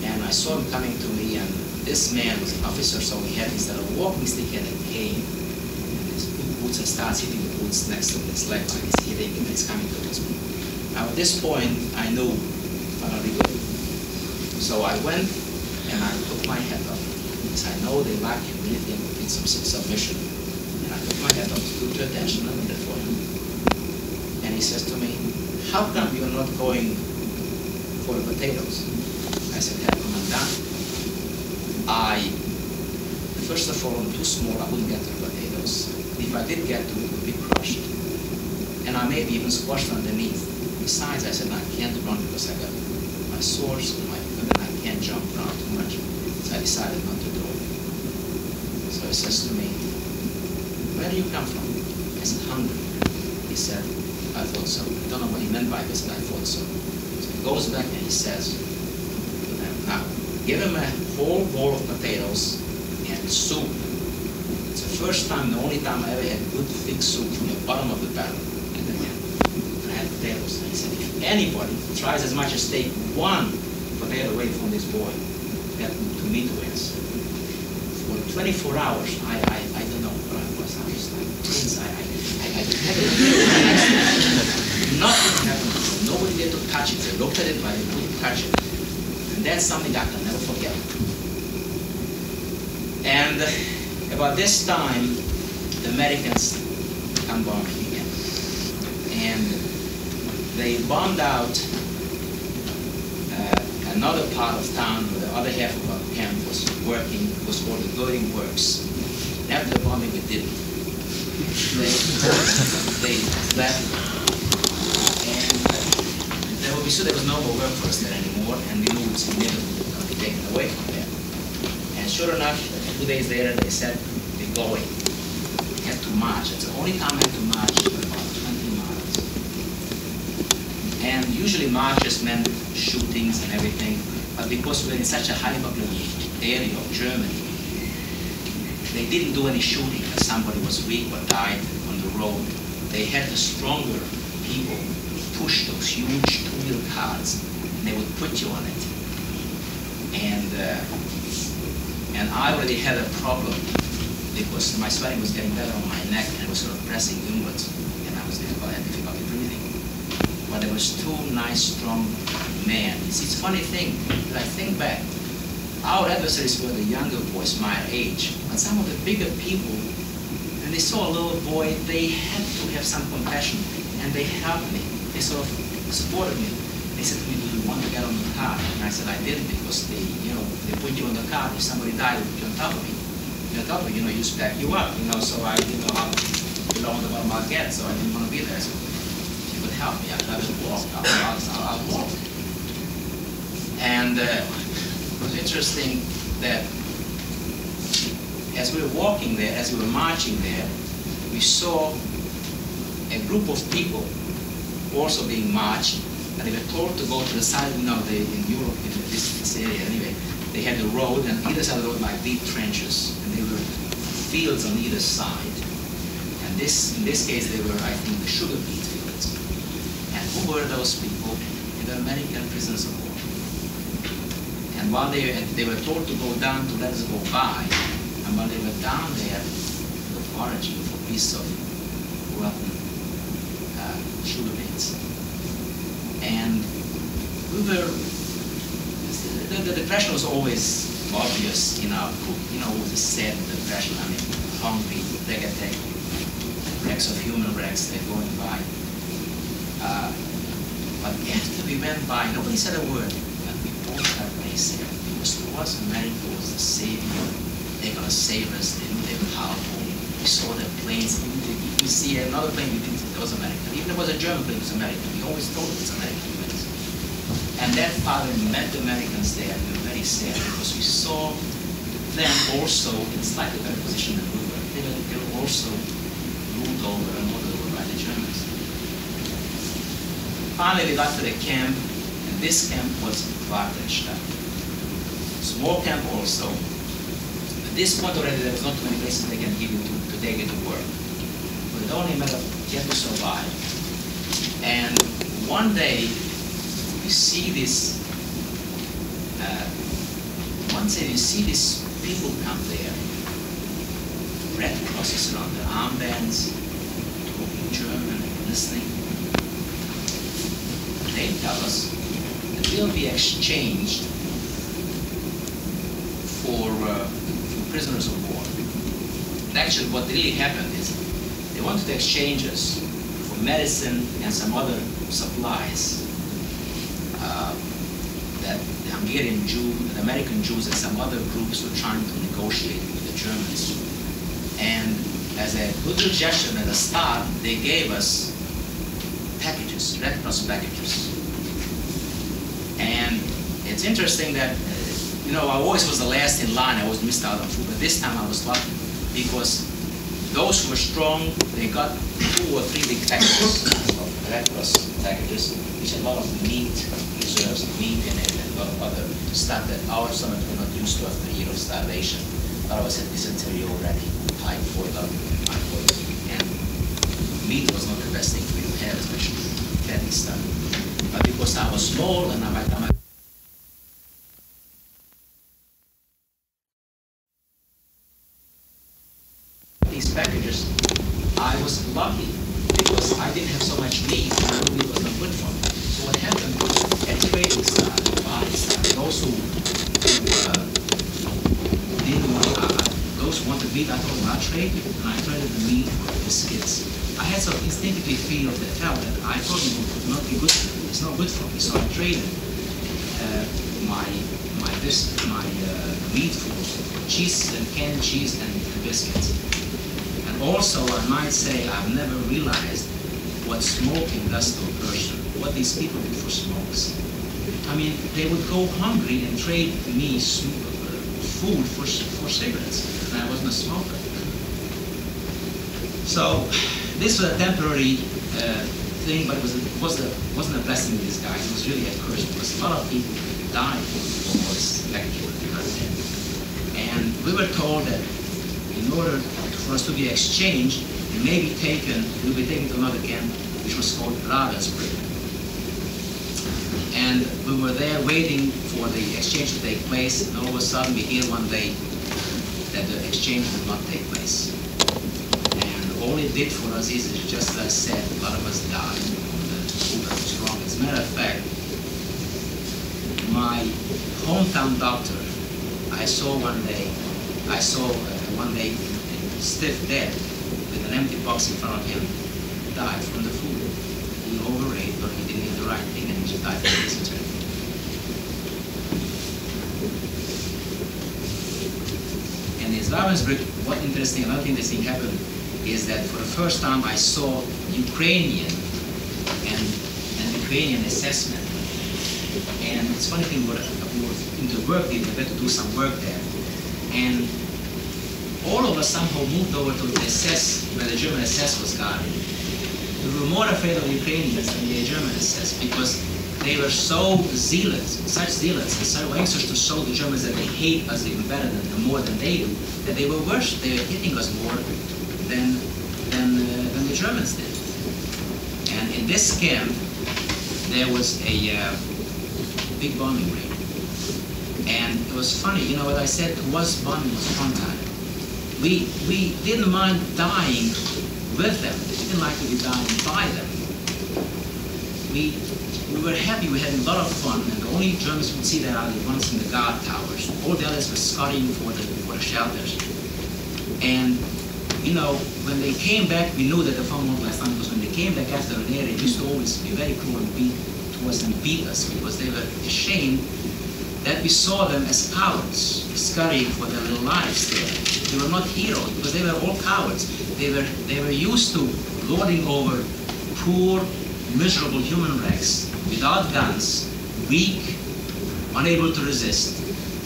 And I saw him coming to me, and this man was an officer, so he had, instead of a walking stick, he had a cane. And his boots, and starts hitting the boots next to his leg, like he's hitting, and he's coming towards me. Now at this point, I knew I'm not good. So I went, and I took my hat off, because I know they like humility and complete submission. And I took my hat off to attention, and I did it for him. And he says to me, "How come you're not going for the potatoes?" I said, "Herr Commandant, first of all, I'm too small, I wouldn't get to the potatoes. If I did get to it, it would be crushed. And I may be even squashed underneath. Besides," I said, "I can't run because I got my sores and I can't jump around too much." So I decided not to do it. So he says to me, "Where do you come from?" I said, "Hungary." He said, "I thought so." I don't know what he meant by this, but I thought so. So he goes back and he says, "Now, give him a whole bowl of potatoes and soup." It's the first time, the only time I ever had good thick soup from the bottom of the barrel. And then I had potatoes. And he said, "If anybody tries as much as take one potato away from this boy, that to me to answer." For 24 hours, I don't know what I was. I was like twins. Nothing happened. Nobody dared to touch it. They looked at it, but they couldn't touch it. And that's something I can never forget. And about this time, the Americans come bombing again. And they bombed out another part of town where the other half of our camp was working. It was called the Building Works. And after the bombing, it didn't. They left. And there was no more work for us there anymore, and we knew it's never going to be taken away from there. And sure enough, 2 days later, they said, "We're going." We had to march. It's the only time I had to march for about 20 miles. And usually marches meant shootings and everything, but because we're in such a highly populated area of Germany, they didn't do any shooting if somebody was weak or died on the road. They had the stronger people push those huge two-wheel cars, and they would put you on it. And I already had a problem because my sweating was getting better on my neck and it was sort of pressing inwards, and I had difficulty breathing. But there was two nice, strong men. It's a funny thing, that I think back. Our adversaries were the younger boys my age, but some of the bigger people, when they saw a little boy, they had to have some compassion, and they helped me. They sort of supported me. They said to me, "Do you want to get on the car?" And I said, "I didn't, because they put you on the car. If somebody died, they put you on top of me. On top of me, used to back you up, so I didn't know how below the bottom I'd get, so I didn't want to be there." So if you could help me, I'll walk. I'll walk. And it was interesting that as we were walking there, as we were marching there, we saw a group of people also being marched, and they were told to go to the side. In Europe, in this area anyway, they had a road, and either side of the road like deep trenches, and there were fields on either side. And in this case, they were, I think, the sugar beet fields. And who were those people? They were American prisoners of war. And while they were told to go down to let us go by, and while they were down there, foraging for a piece of rotten sugar beets. And we were, the depression was always obvious in our group. You know, it was a sad depression. I mean, hungry, they get wrecks of human wrecks, they're going by. But after we went by, nobody said a word, and we both felt very sad. Because to us, America was the savior. They're going to save us. They knew they were powerful. We saw the planes. If we see another plane, we think it was American. Even if it was a German plane, it was American. We always thought it was American planes. And that father met the Americans there, and we were very sad because we saw them also in slightly better position than we were. They were also ruled over and ordered over by the Germans. Finally, we got to the camp, and this camp was Wartenstadt. Small camp also. At this point already, there was not too many places they can give you to take you to work. But it only matter of you have to survive. And one day, we see this, you see these people come there, red crosses around their armbands, talking German, listening. They tell us that we'll be exchanged for prisoners of war. And actually, what really happened is they wanted to exchange us for medicine and some other supplies that the Hungarian Jew, the American Jews, and some other groups were trying to negotiate with the Germans. And as a good gesture at the start, they gave us packages, Red Cross packages. And it's interesting that, you know, I always was the last in line. I always missed out on food, but this time I was lucky because those who were strong, they got 2 or 3 big packages of Red Cross packages, which had a lot of meat reserves, meat in it, and a lot of other stuff that our stomach were not used to after a year of starvation. A lot of us had dysentery already, typhoid, a lot of typhoid, and meat was not the best thing for you to have, especially fatty stuff. But because I was small and these packages, I was lucky because I didn't have so much meat and I knew it was not good for me. So what happened was a trading started, buying started. Those who didn't want those who wanted meat, I told them I'll trade you, and I traded the meat for biscuits. I had some instinctively felt that I thought it would not be good for me. It's not good for me, so I traded my meat for cheese and canned cheese and biscuits. And also, I might say, I've never realized what smoking does to a person, what these people do for smokes. I mean, they would go hungry and trade me food for cigarettes, and I wasn't a smoker. So this was a temporary thing, but it wasn't a blessing in disguise. It was really a curse because a lot of people died from all this lecture. And we were told that in order for us to be exchanged, we'll be taken to another camp, which was called Ravensbrück. And we were there waiting for the exchange to take place, and all of a sudden we hear one day that the exchange did not take place. And all it did for us is, just as I said, a lot of us died from the food that was wrong. As a matter of fact, my hometown doctor, I saw one day stiff dead with an empty box in front of him, died from the food. He overate, or he didn't eat the right thing, and he just died from dysentery. And in Ravensbrück, another interesting happened is that for the first time I saw Ukrainian and Ukrainian assessment. And it's funny thing, we were into work, we had to do some work there. And all of us somehow moved over to the SS, where the German SS was guarded. We were more afraid of Ukrainians than the German SS because they were so zealous, such zealots, and so anxious to show the Germans that they hate us even better than more than they do, that they were worse, they were hitting us more than the Germans did. And in this camp, there was a big bombing raid. And it was funny, you know what I said, to us bombing was fun time. We didn't mind dying with them. We didn't like to be dying by them. We were happy, we had a lot of fun, and the only Germans would see that are the ones in the guard towers. All the others were scurrying for the shelters. And, you know, when they came back, we knew that the fun won't last long, because when they came back after an area, they used to always be very cruel and beat towards and beat us, because they were ashamed that we saw them as cowards, scurrying for their little lives there. They were not heroes, because they were all cowards. They were used to lording over poor, miserable human wrecks, without guns, weak, unable to resist.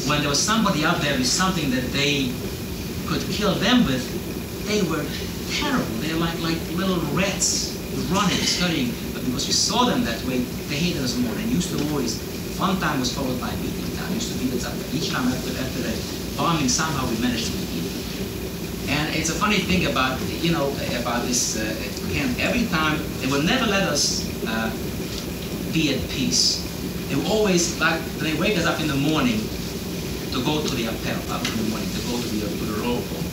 When there was somebody out there with something that they could kill them with, they were terrible. They were like little rats running, scurrying. But because we saw them that way, they hated us more. And used to always, fun time was followed by beating time. Used to beat us up. Each time after the bombing, somehow we managed to beat them. And it's a funny thing about, you know, about this camp. Every time, they would never let us be at peace. They were always, like, they wake us up in the morning to go to the appel, up in the morning, to go to the roll call.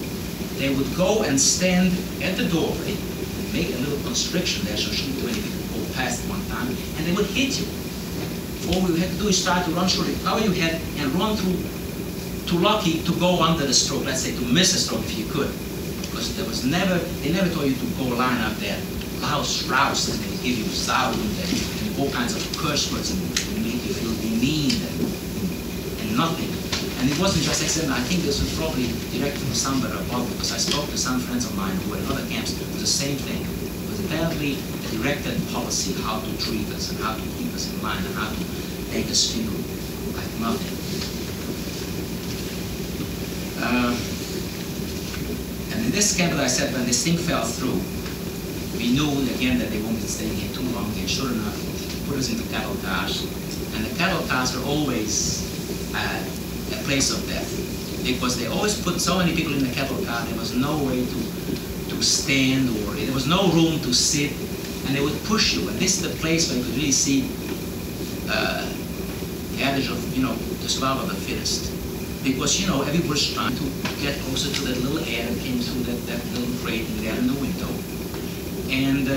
They would go and stand at the doorway, make a little constriction there so shouldn't do anything to go past one time, and they would hit you. All we had to do is try to run through the cover you had and run through, too lucky to go under the stroke, let's say to miss a stroke if you could. Because there was never, they never told you to go line up there, louse, rouse, and they give you sound and all kinds of curse words and make you feel demeaned and nothing. And it wasn't just accident. I think this was probably directed from somewhere above, because I spoke to some friends of mine who were in other camps. It was the same thing. It was apparently a directed policy how to treat us and how to keep us in line and how to make us feel like nothing. And in this camp that I said, when this thing fell through, we knew again that they won't be staying here too long, and sure enough, they put us into cattle cars. And the cattle cars were always a place of death, because they always put so many people in the cattle car, there was no way to stand, or there was no room to sit, and they would push you. And this is the place where you could really see the adage of, you know, the survival of the fittest. Because, you know, everybody was trying to get closer to that little air that came through that little grating there in the window. And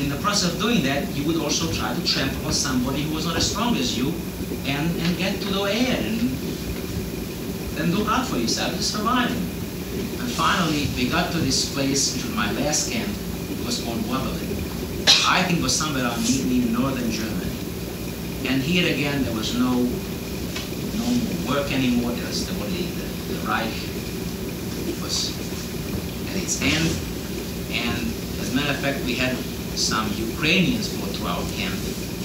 in the process of doing that, you would also try to trample on somebody who was not as strong as you and get to the air and look out for yourself and survive. And finally, we got to this place, which was my last camp. It was called Waberlin. I think it was somewhere around in northern Germany. And here again, there was no work anymore. There was the Reich was at its end. And as a matter of fact, we had some Ukrainians go through our camp,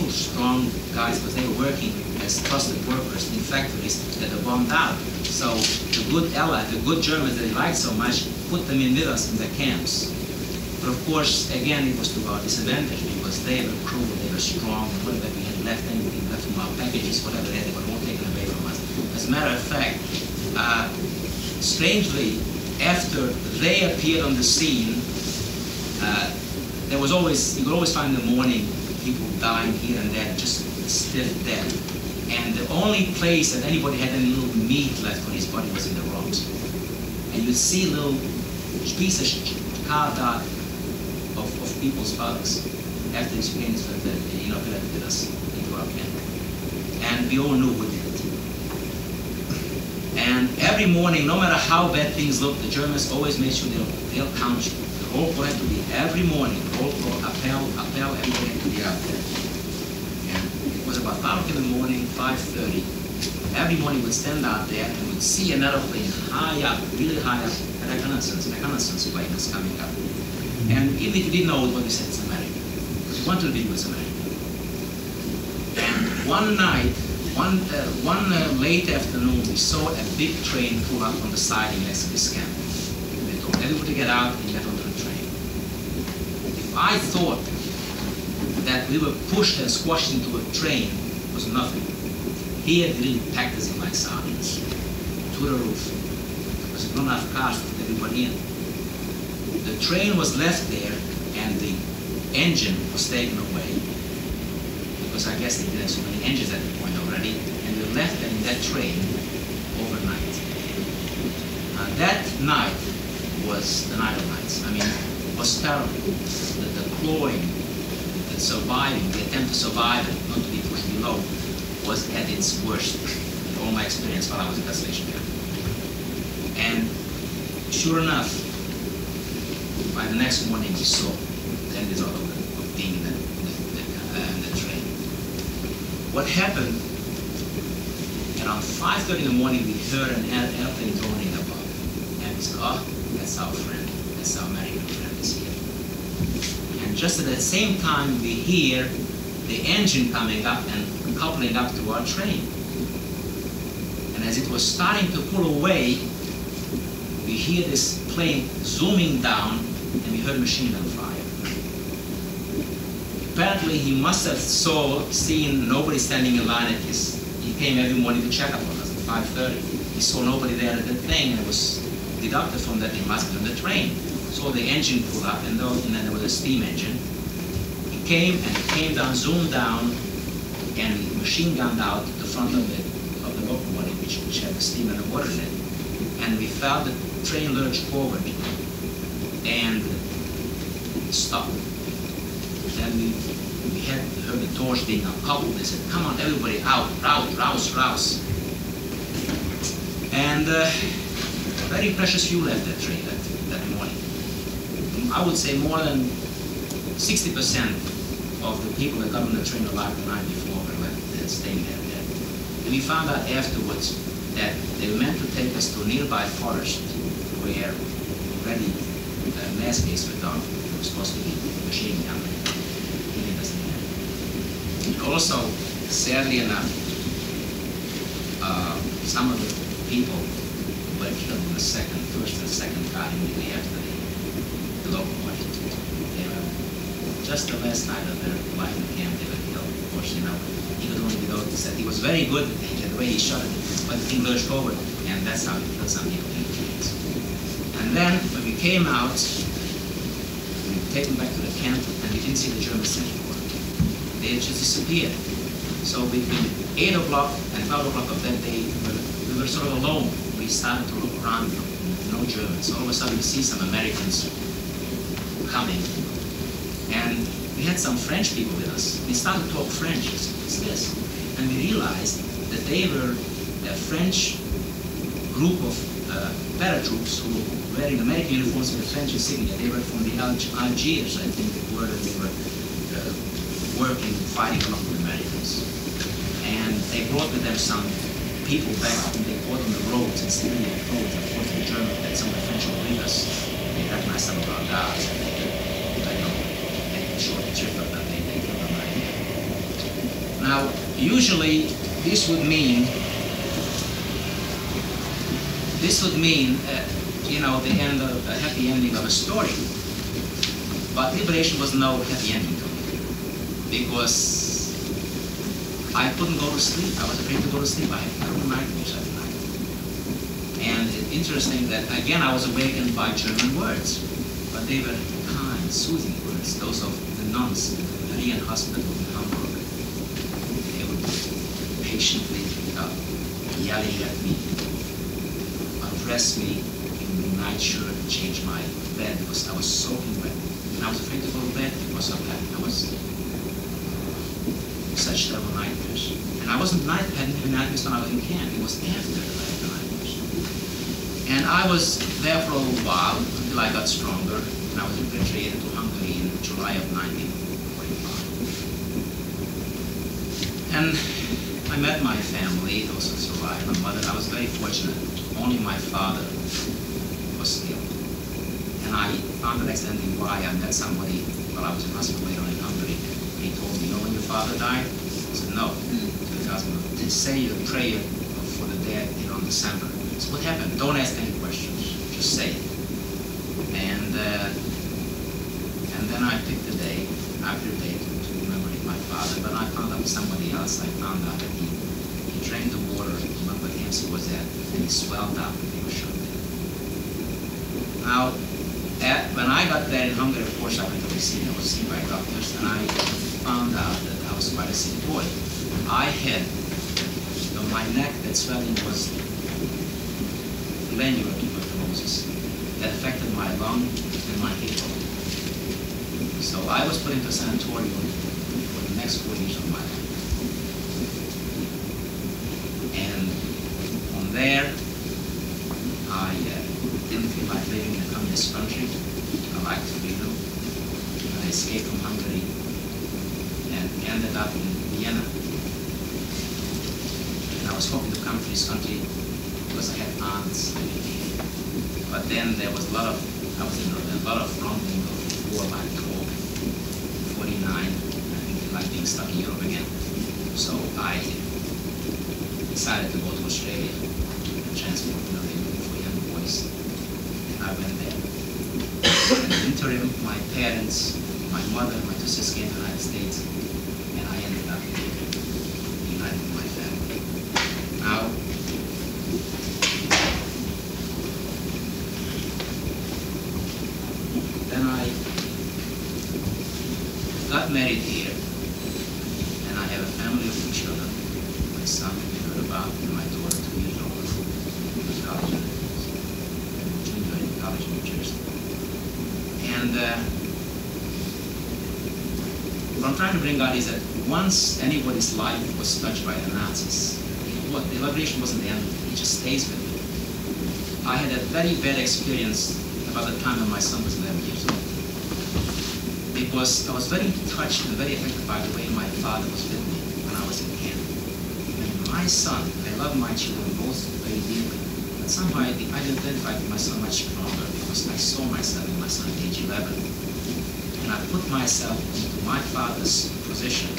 full strong guys, because they were working as trusted workers in factories that were bombed out. So the good allies, the good Germans that they liked so much, put them in with us in the camps. But of course, again, it was to our disadvantage, because they were cruel, they were strong, whatever we had left, anything left from our packages, whatever they had, they were all taken away from us. As a matter of fact, strangely, after they appeared on the scene, there was always, you could always find in the morning people dying here and there, just stiff dead. And the only place that anybody had any little meat left on his body was in the rocks. And you'd see little pieces carved out of people's buttocks after these Ukrainians collected us into our camp. And we all knew who did it. And every morning, no matter how bad things look, the Germans always made sure they'll count you. The roll call had to be every morning. Roll call, appel, everybody had to be out there. And it was about 5 in the morning, 5:30. Every morning we'd stand out there and we'd see another plane high up, really high up, a reconnaissance plane was coming up. And even if you didn't know what we said, it's American. Because you wanted to be with American. And one night, late afternoon, we saw a big train pull up on the siding next to this camp. They told everybody to get out and get onto the train. If I thought that we were pushed and squashed into a train, it was nothing. He had really packed us in like sardines to the roof. There was not enough cars to put everybody in. The train was left there and the engine was taken away, because I guess they didn't have so many engines at the point already, and we left them in that train that night was the night of nights. I mean, it was terrible. The clawing, the surviving, the attempt to survive and not to be pushed below was at its worst in all my experience while I was in isolation camp. And sure enough, by the next morning we saw the end result of being in the train. What happened, around 5:30 in the morning we heard an airplane droning above. And we said, oh, that's our friend, that's our American friend is here. And just at that same time we hear the engine coming up and coupling up to our train. And as it was starting to pull away, we hear this plane zooming down, and we heard a machine gun fire. Apparently, he must have seen nobody standing in line at his. He came every morning to check up on us at 5:30. He saw nobody there at the thing, and it was deducted from that he must be on the train. So the engine pulled up, and then there was a steam engine. He came down, zoomed down, and machine gunned out the front of the locomotive, which had the steam and the water in it. And we felt the train lurch forward and stopped. Then we had heard the doors being uncoupled. They said, come on, everybody out, rouse. And very precious few left that train that morning. I would say more than 60% of the people that got on the train alive the night before were left staying there dead. And we found out afterwards that they were meant to take us to a nearby forest where already mass graves were done. It was supposed to be machine gun. Killing us in there. And also, sadly enough, some of the people were killed in the first and second car immediately after the locomotive. They were just the last night of their life in camp. They were killed. Of course, you know, he could only be said he was very good at the way he shot it, but the thing lurched forward, and that's how he killed some people in the trains. And then when we came out, we were taken back to the camp, and we didn't see the Germans anymore. They had just disappeared. So between 8 o'clock and 12 o'clock of that day, we were sort of alone. We started to look around, no Germans. All of a sudden we see some Americans coming. And we had some French people with us. We started to talk French. What's this? And we realized that they were a French group of paratroops who were wearing American uniforms with French insignia. They were from the Algiers, I think they were working, fighting along with Americans. And they brought with them some people back and they fought on the roads in civilian clothes. Of course, the Germans that some of the French were with us. They recognized some of our guards. Short trip of that they killed them right there. Now, usually this would mean you know, the end of a happy ending of a story. But liberation was no happy ending to me because I couldn't go to sleep. I was afraid to go to sleep. I had terrible nightmares at night. And it's interesting that again I was awakened by German words, but they were kind, soothing words. Those of nuns in the Marian Hospital in Hamburg. They would patiently yelling at me, undress me in the nightshirt, change my bed because I was soaking wet. And I was afraid to go to bed because of that. I was such terrible nightmares. And I wasn't having nightmares when I was in camp. It was after that I had the nightmares. And I was there for a little while until I got stronger. And I was repatriated to Hungary in July of 1945. And I met my family, those who survived, my mother. I was very fortunate. Only my father was ill. And I found the next ending why I met somebody while I was in hospital later in Hungary. He told me, you know when your father died? I said, no. Because say your prayer for the dead here on December. So what happened? Don't ask any questions. Just say it. And then I picked a day, after a day, to commemorate my father. But I found out somebody else. I found out that he drained the water when he was at, and he swelled up and he was shot dead. Now, when I got there in Hungary, of course, I went to be seen. I was seen by doctors, and I found out that I was quite a sick boy. I had, my neck, that swelling was glandular tuberculosis. tuberculosis that affected my lung and my hip bone. So I was put into a sanatorium for the next 4 years of my life. And from there, I didn't feel like living in a communist country. I liked freedom. I escaped from Hungary and ended up in Vienna. And I was hoping to come to this country because I had aunts living here. But then there was I was in a lot of rumbling of war like 49. I didn't like being stuck in Europe again. So I decided to go to Australia and transport for young boys. And I went there. And in the interim, my parents, my mother, and my two sisters came to the United States, and I ended up united with my family. Now, then I got married here, and I have a family of 2 children. My son, you heard about, and my daughter, 2 years old, who's junior in college in New Jersey. And what I'm trying to bring out is that once anybody's life was touched by the Nazis, the liberation wasn't the end of it, it just stays with me. I had a very bad experience about the time when my son was 11 years old. Because I was very touched and very affected by the way my father was with me when I was in camp. And my son, I love my children both very dearly, but somehow I identified with my son much stronger because I saw myself in my son at age 11. And I put myself into my father's position.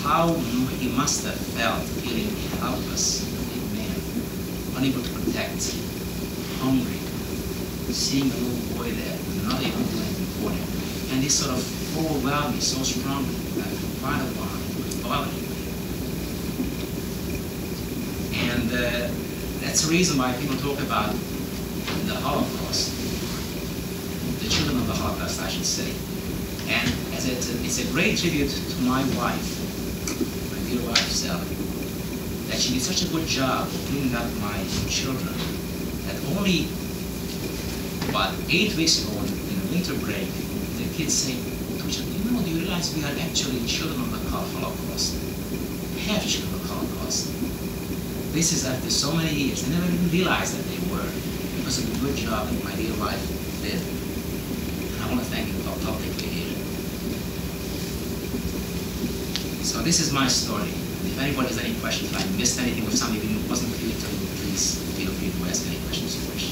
How he must have felt feeling helpless, a big man, unable to protect, hungry, seeing a little boy there, not able to do anything for him. And this sort of overwhelmed me so strongly that quite a while it bothered me. And that's the reason why people talk about the Holocaust, the children of the Holocaust, I should say. And as it's a great tribute to my wife, my dear wife, Sally, that she did such a good job of bringing up my children that only about 8 weeks ago, in a winter break, the kids say, do you realize we are actually children of the Holocaust? Half children of the Holocaust. This is after so many years. They never even realized that they were, because of the good job that my dear wife did. And I want to thank you publicly here. So this is my story. If anybody has any questions, if I missed anything, if something wasn't clear to you, please feel free to ask any questions you wish.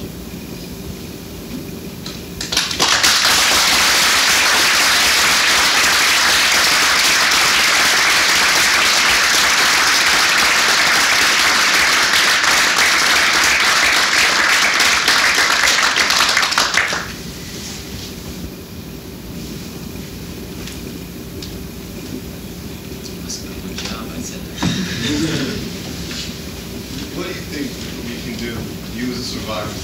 What do you think we can do, you as a survivor,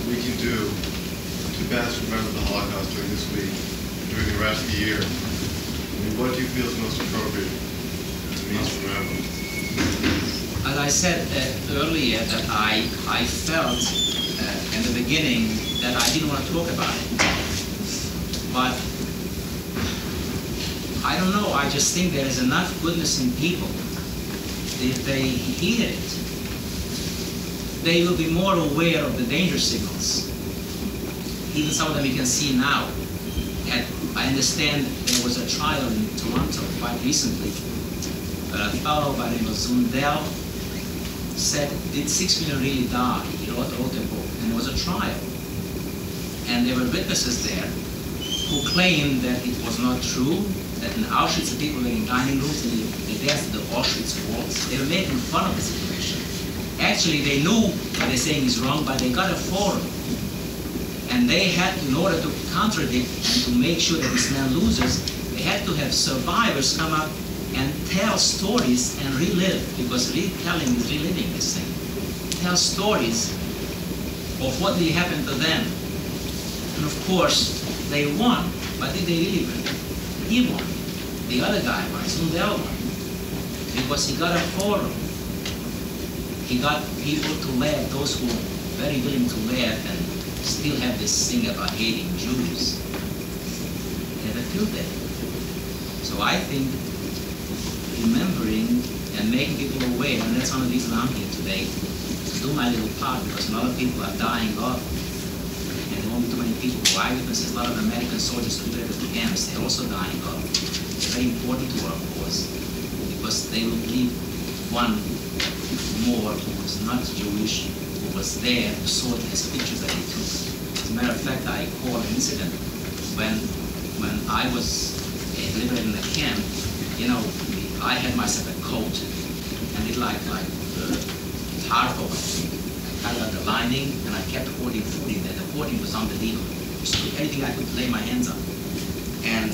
we can do to best remember the Holocaust during this week, during the rest of the year? I mean, what do you feel is most appropriate as a means to remember? As I said earlier, that I felt in the beginning that I didn't want to talk about it. But I don't know, I just think there is enough goodness in people. If they hear it, they will be more aware of the danger signals. Even some of them you can see now. And I understand there was a trial in Toronto quite recently. A fellow by the name of Zundel said, did 6 million really die? He wrote a book, and there was a trial. And there were witnesses there who claimed that it was not true, that in Auschwitz the people were in dining rooms and they danced the Auschwitz waltz. They were making fun of the situation. Actually, they knew what they're saying is wrong, but they got a forum. And they had, in order to contradict and to make sure that this man loses, they had to have survivors come up and tell stories and relive, because retelling is reliving this thing. Tell stories of what really happened to them. And of course, they won, but did they really win? He won. The other guy won, Sundel won, because he got a forum. He got people to laugh, those who very willing to laugh and still have this thing about hating Jews. Never feel that. So I think remembering and making people aware, and that's one of the reasons I'm here today, to do my little part, because a lot of people are dying off, and there won't be too many people who are eyewitnesses. A lot of American soldiers who live at the camps, they're also dying off. It's very important to our cause, because they will leave one more who was not Jewish, who was there, who saw his pictures that he took. As a matter of fact, I recall an incident when I was liberating the camp. You know, I had myself a coat, and it like tarpaulin. I cut out the lining, and I kept hoarding food in there. The hoarding was unbelievable. Just took anything I could lay my hands on. And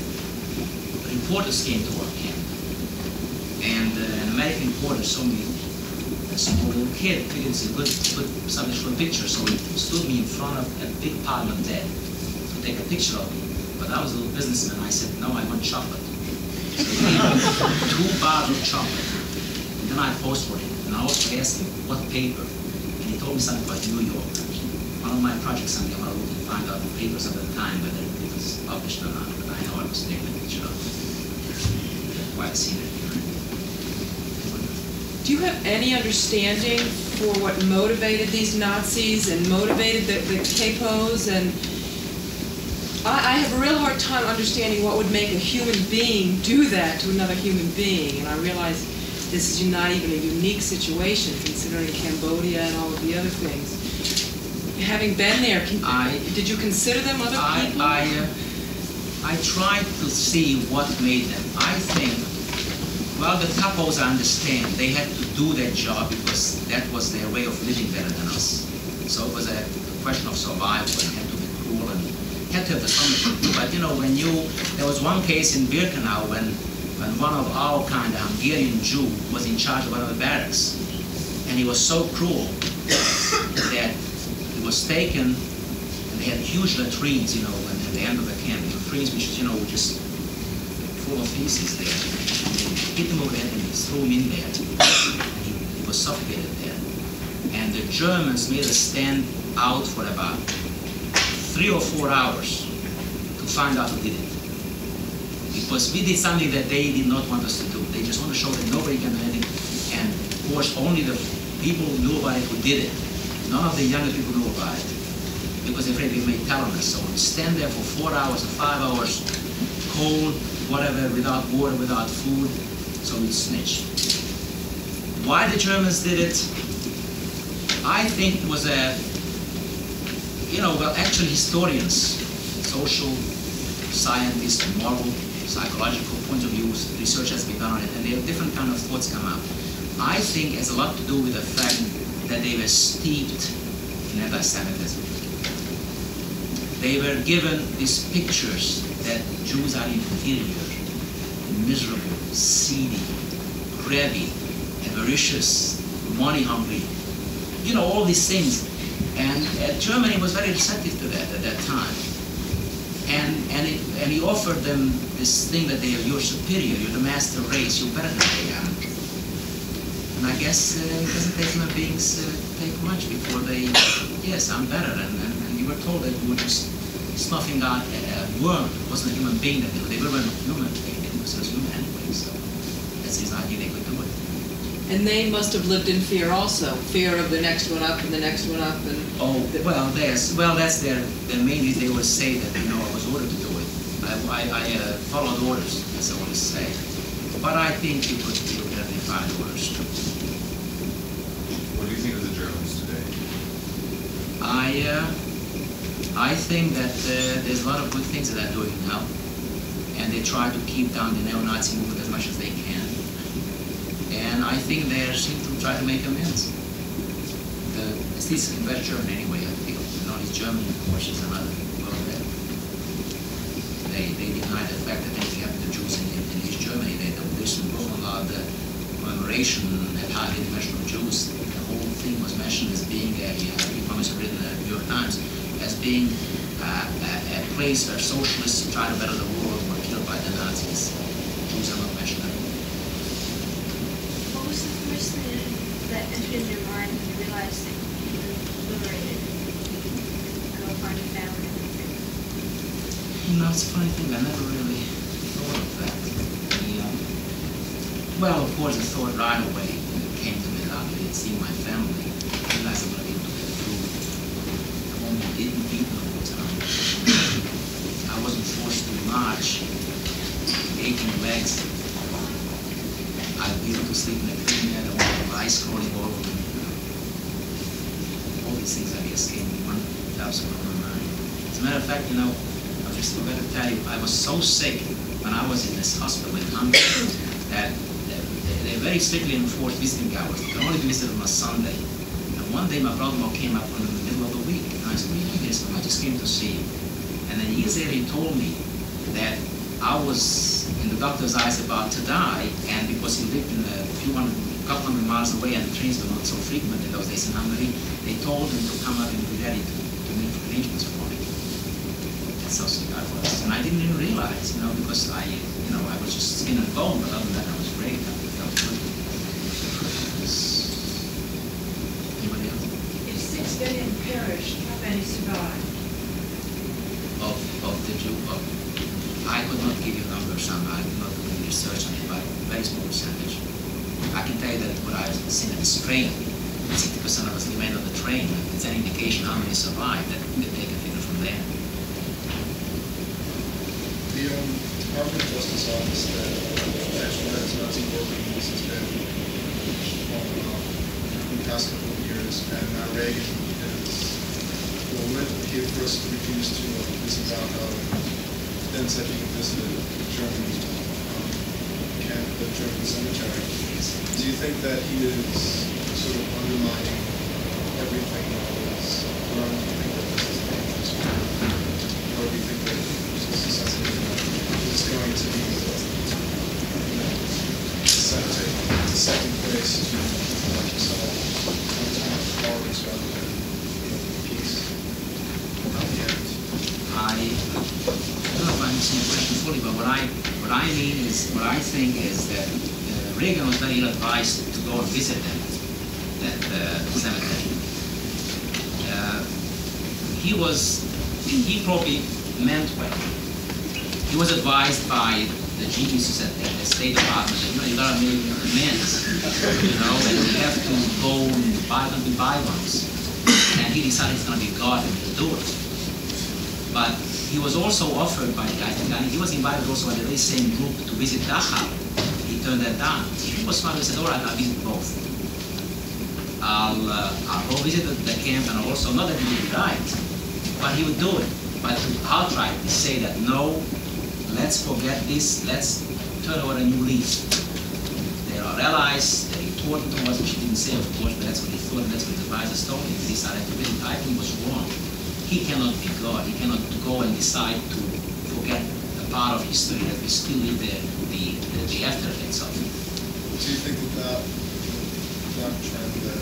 reporters came to our camp, and an American reporter saw me, a small little kid, figured it's a good subject for a picture, so he stood me in front of a big pile of dead to take a picture of me. But I was a little businessman. I said, no, I want chocolate. So he gave me 2 bars of chocolate. And then I posed for him. And I also asked him what paper. And he told me something about New York. One of my projects, I want to look and find out the papers of the time, whether it was published or not. But I know I was taking a picture of it. Quite seen it. Do you have any understanding for what motivated these Nazis and motivated the capos? And I have a real hard time understanding what would make a human being do that to another human being. And I realize this is not even a unique situation, considering Cambodia and all of the other things. Having been there, did you consider them other people? I tried to see what made them. I think, well, the capos, I understand, they had to do their job because that was their way of living better than us. So it was a question of survival, and had to be cruel and had to have the stomach. But you know, there was one case in Birkenau when one of our kind of Hungarian Jew was in charge of one of the barracks, and he was so cruel that he was taken, and they had huge latrines, you know, at the end of the camp, latrines which, you know, were just full of feces there. And they hit him over the head and they threw him in there, and he was suffocated there. And the Germans made us stand out for about 3 or 4 hours to find out who did it. Because we did something that they did not want us to do. They just want to show that nobody can do anything. And of course, only the people who knew about it who did it. None of the younger people knew about it. Because they're afraid they may tell on us. So we stand there for 4 hours or 5 hours, cold, whatever, without water, without food. So we snitch. Why the Germans did it? I think it was a, you know, well, actually historians, social scientists, moral, psychological point of view, research has been done on it, and they have different kind of thoughts come out. I think it has a lot to do with the fact that they were steeped in anti-Semitism. They were given these pictures that Jews are inferior, miserable, seedy, crabby, avaricious, money-hungry, you know, all these things. And Germany was very receptive to that at that time. And he offered them this thing that you're superior, you're the master race, you're better than they are. And I guess it doesn't take human beings take much before they, yes, I'm better. And you were told that you were just snuffing out a worm. It wasn't a human being that they were not human. It was human anyway, so that's his idea they could do it. And they must have lived in fear also, fear of the next one up and the next one up. And that's their main reason. They always say that, you know, I was ordered to do it. I followed orders, as I always say. But I think you could have defied orders too. What do you think of the Germans today? I think that there's a lot of good things that they're doing now, and they try to keep down the neo-Nazi movement as much as they can. And I think they seem to try to make amends. At least in West Germany anyway, I feel. Not in Germany, of course, is another world there. They deny the fact that anything happened to Jews in East Germany. They don't listen about the commemoration at High International Jews. The whole thing was mentioned as being a, economists have written in the New York Times, as being a place where socialists try to better the world were killed by the Nazis. Jews are not mentioned at all. What was the first thing that entered into your mind when you realized that you were liberated and go find a family and everything? You know, it's a funny thing, I never really thought of that. Well, of course, the thought right away came to me after I had seen my family. I realized I'm going to be able to get through. I won't be eating people all the time. I wasn't forced to march, aching legs. I'd be able to sleep in a clean bed, I won't have ice crawling all over me. All these things I guess came 1,000 over my mind. As a matter of fact, you know, I was just going to tell you, I was so sick when I was in this hospital in Hungary that they very strictly enforced visiting hours. You can only be visited on a Sunday. And one day my brother-in-law came up in the middle of the week, and I said, "What are you doing here?" He said, "I just came to see you." And then years later he told me that I was in the doctor's eyes about to die, and because he lived in couple hundred miles away and the trains were not so frequent in those days in Hungary, they told him to come up and be ready to make arrangements for me. That's how sick I was. And I didn't even realize, you know, because I was just skin and bone, but other than that I was great. Anybody else? If 6 billion perished, how many survived? I could not give you a number, son. I did not do any research on it, but a very small percentage. I can tell you that what I've seen in this train, 60% of us remained on the train. If it's any indication how many survived, that we can take a figure from there. The Department of Justice office that actually has Nazi war criminals has been falling off in the past couple of years, and now Reagan is, well, when he at first refused to visit Dachau, and then said he would visit the German camp, the German cemetery. Do you think that he is sort of undermining everything that was learned? Do you think that this is dangerous? Or do you think that this is something that is going to be second place to, like you said, horrors rather than peace at the end? I don't know if I understand your question fully, but what I think is that Reagan was very ill advised to go and visit them, that cemetery. He probably meant well. He was advised by the geniuses at the State Department that, you got a million men, and you have to go and be bygones. And he decided he's going to be God and he'll do it. But he was also offered by, he was invited also by the very same group to visit Dachau. He turned that down. He was smart. He said, "All right, I'll visit both. I'll go visit the camp, and also, not that he would be right, but he would do it. But to outrightly say that, no, let's forget this, let's turn over a new leaf. There are allies, they're important to us," which he didn't say, of course, but that's what he thought, and that's what his advisors told him. He decided to visit. I think he was wrong. He cannot be God. He cannot go and decide to forget a part of history that we still live the after effects of. Do you think that trend that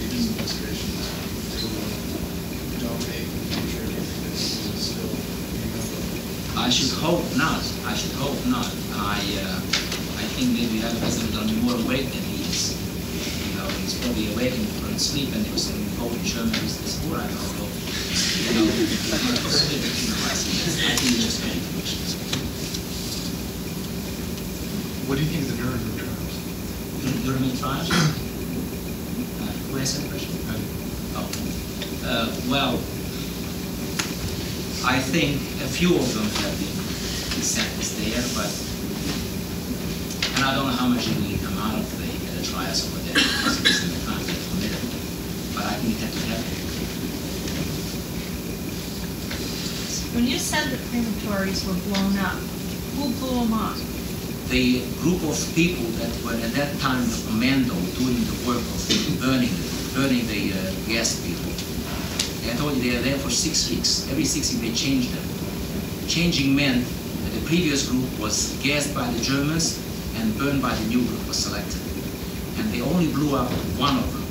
Reagan's administration is going to dominate in the future? Do you think that this is still remembered? I should hope not. I should hope not. I think maybe the other president will be more awake than he is. He's probably awakened from sleep, and he was saying, "Oh, in Germany is this war." I don't know. I think it's just very much. What do you think of the Nuremberg trials? Nuremberg trials? Who asked that question? Well, I think a few of them have been sentenced there, and I don't know how much really come out of the trials over there because it's in the crimes they committed. But I think it had to happen. When you said the crematories were blown up, who blew them up? The group of people that were at that time the commando doing the work of burning the gas people. I told you they are there for 6 weeks. Every 6 weeks they changed them. Changing meant that the previous group was gassed by the Germans and burned by the new group was selected. And they only blew up one of them.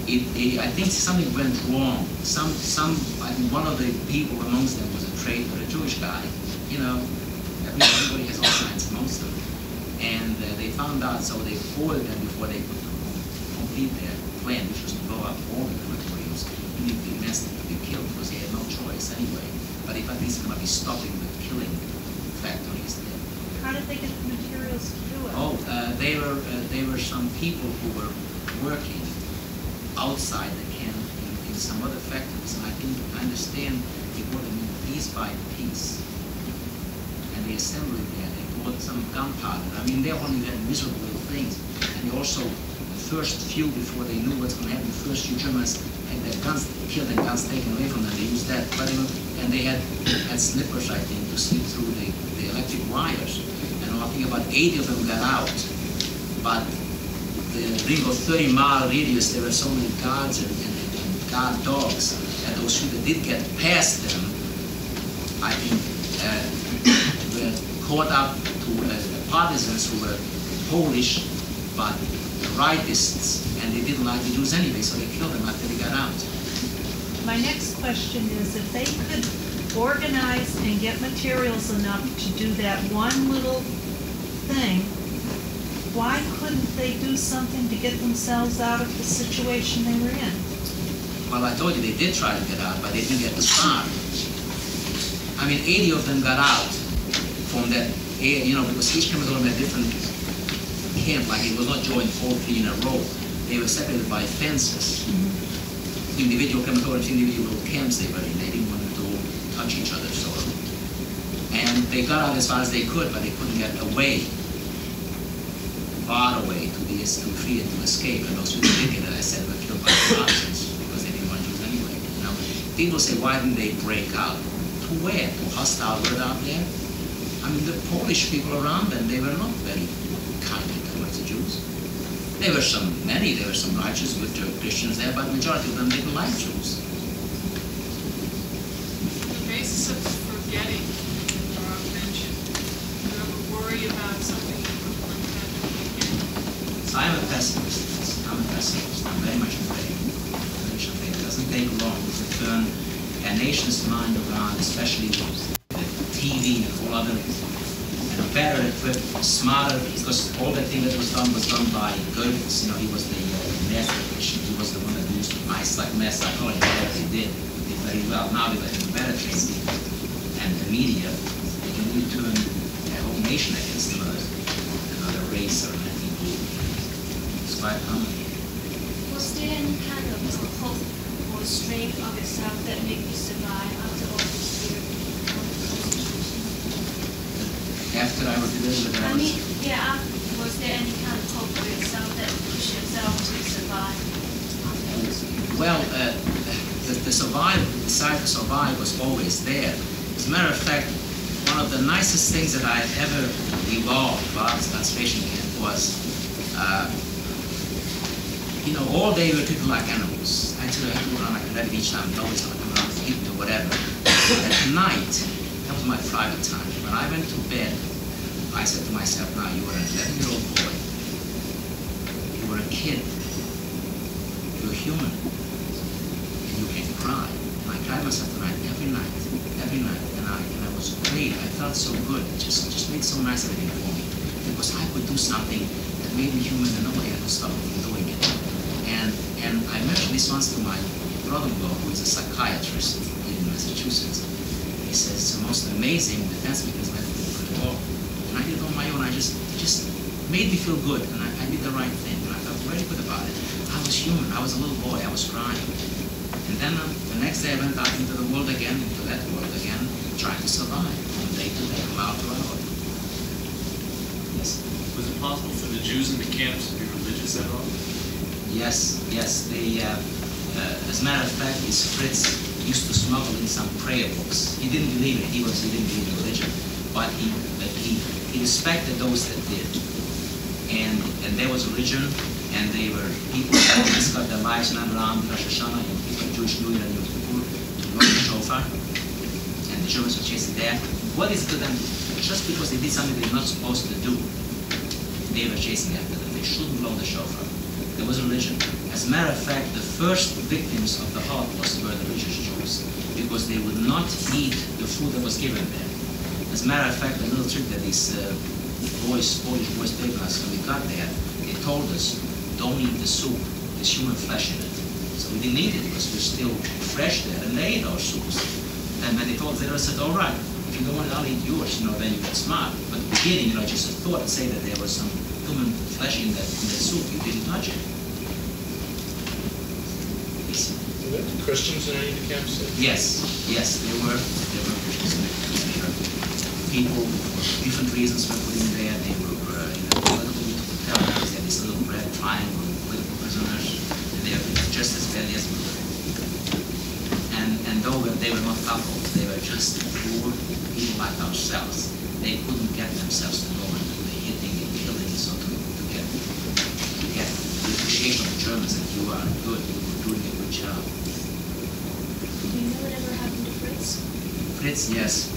I think something went wrong. I think one of the people amongst them was a traitor, a Jewish guy. Everybody has all kinds amongst them. And they found out, so they foiled them before they could complete their plan, which was to blow up all the crematoriums. being destined to be killed because they had no choice anyway. But if at least going to be stopping the killing factories there. How did they get the materials to do it? Oh, they were some people who were working outside the camp in some other factories, and I understand they brought them in piece by piece, and they assembled it there. They bought some gunpowder. I mean, they only had miserable little things, and they also, the first few, before they knew what's going to happen, the first few Germans had their guns killed and guns taken away from them. They used that, but and they had slippers, I think, to slip through the electric wires. And I think about 80 of them got out, but the ring of 30-mile radius, there were so many guards and guard dogs, and those who did get past them, I think, were caught up to partisans who were Polish, but rightists, and they didn't like the Jews anyway, so they killed them after they got out. My next question is, if they could organize and get materials enough to do that one little thing, why couldn't they do something to get themselves out of the situation they were in? Well, I told you they did try to get out, but they didn't get as far. I mean, 80 of them got out from that, because each crematorium had a different camp, like it was not joined all three in a row. They were separated by fences. Individual crematoriums, individual camps they were in. They didn't want to touch each other, sort of. And they got out as far as they could, but they couldn't get away, far away, to be free and to escape. And those who did get it, I said, were killed by the Nazis. People say, why didn't they break out? To where? To hostile world out there? I mean, the Polish people around them, they were not very kindly towards the Jews. There were some righteous, good Christians there, but the majority of them didn't like Jews. The basis of forgetting mentioned. Do you ever worry about something like that again? I'm a pessimist. I'm very much afraid. It doesn't take long to turn a nation's mind around, especially with TV and all other, and better equipped, smarter, because all the thing that was done by Goebbels. He was the master technician. He was the one that used mass psychology. Whatever he did very well. Now with better training and the media, they can really turn a whole nation against another race or anything. It's quite common. Was there any kind of hope or strength of yourself that made you survive after all this year? After I was delivered, was there any kind of hope for yourself that pushed yourself to survive? Well, the desire to survive was always there. As a matter of fact, one of the nicest things that I ever evolved while I was at concentration camp was, all day we were treated like animals. I had to go around like a rabbit each time, always come around to eat or whatever. At night, that was my private time. When I went to bed, I said to myself, now you were an 11-year-old boy. You were a kid. You're human. And you can cry. And I cried myself tonight, every night. And I was great. I felt so good. It just made so nice everything for me. Because I could do something that made me human and nobody had to stop me from doing it. And I mentioned this once to my brother-in-law, who is a psychiatrist in Massachusetts. He says it's the most amazing defense mechanism I ever at all. And I did it on my own. It just made me feel good, and I did the right thing, and I felt very good about it. I was human. I was a little boy. I was crying. And then the next day I went out into the world again, into that world again, trying to survive from day to day, from hour to hour. Yes. Was it possible for the Jews in the camps to be religious at all? Yes. As a matter of fact, this Fritz used to smuggle in some prayer books. He didn't believe it. He didn't believe in religion, but he respected those that did. And there was religion, and they were people that got their lives and around Rosh Hashanah, and Jewish New Year and Yom Kippur, to blow the shofar, and the Germans were chasing there. What is to them? Just because they did something they were not supposed to do, they were chasing after them. They shouldn't blow the shofar. There was religion. As a matter of fact, the first victims of the Holocaust were the religious Jews, because they would not eat the food that was given them. As a matter of fact, the little trick that these Polish boys played with us when we got there, they told us, don't eat the soup, there's human flesh in it. So we didn't eat it because we're still fresh there, and they ate our soups. And when they told us, they said, all right, if you don't want it, I'll eat yours, then you get smart. But at the beginning, just a thought to say that there was some human flesh in that soup, you didn't touch it. Were there Christians in any of the camps? Yes, there were Christians in there. People, for different reasons, were put in there. They were political terrorists. They had this little red triangle of political prisoners, and they were just as bad as we were. And though they were not couples, they were just poor people like ourselves. They couldn't get themselves to go and do the hitting and killing, so to get the appreciation of the Germans that you are good, you were doing a good job. Do you know whatever happened to Fritz? Fritz, yes.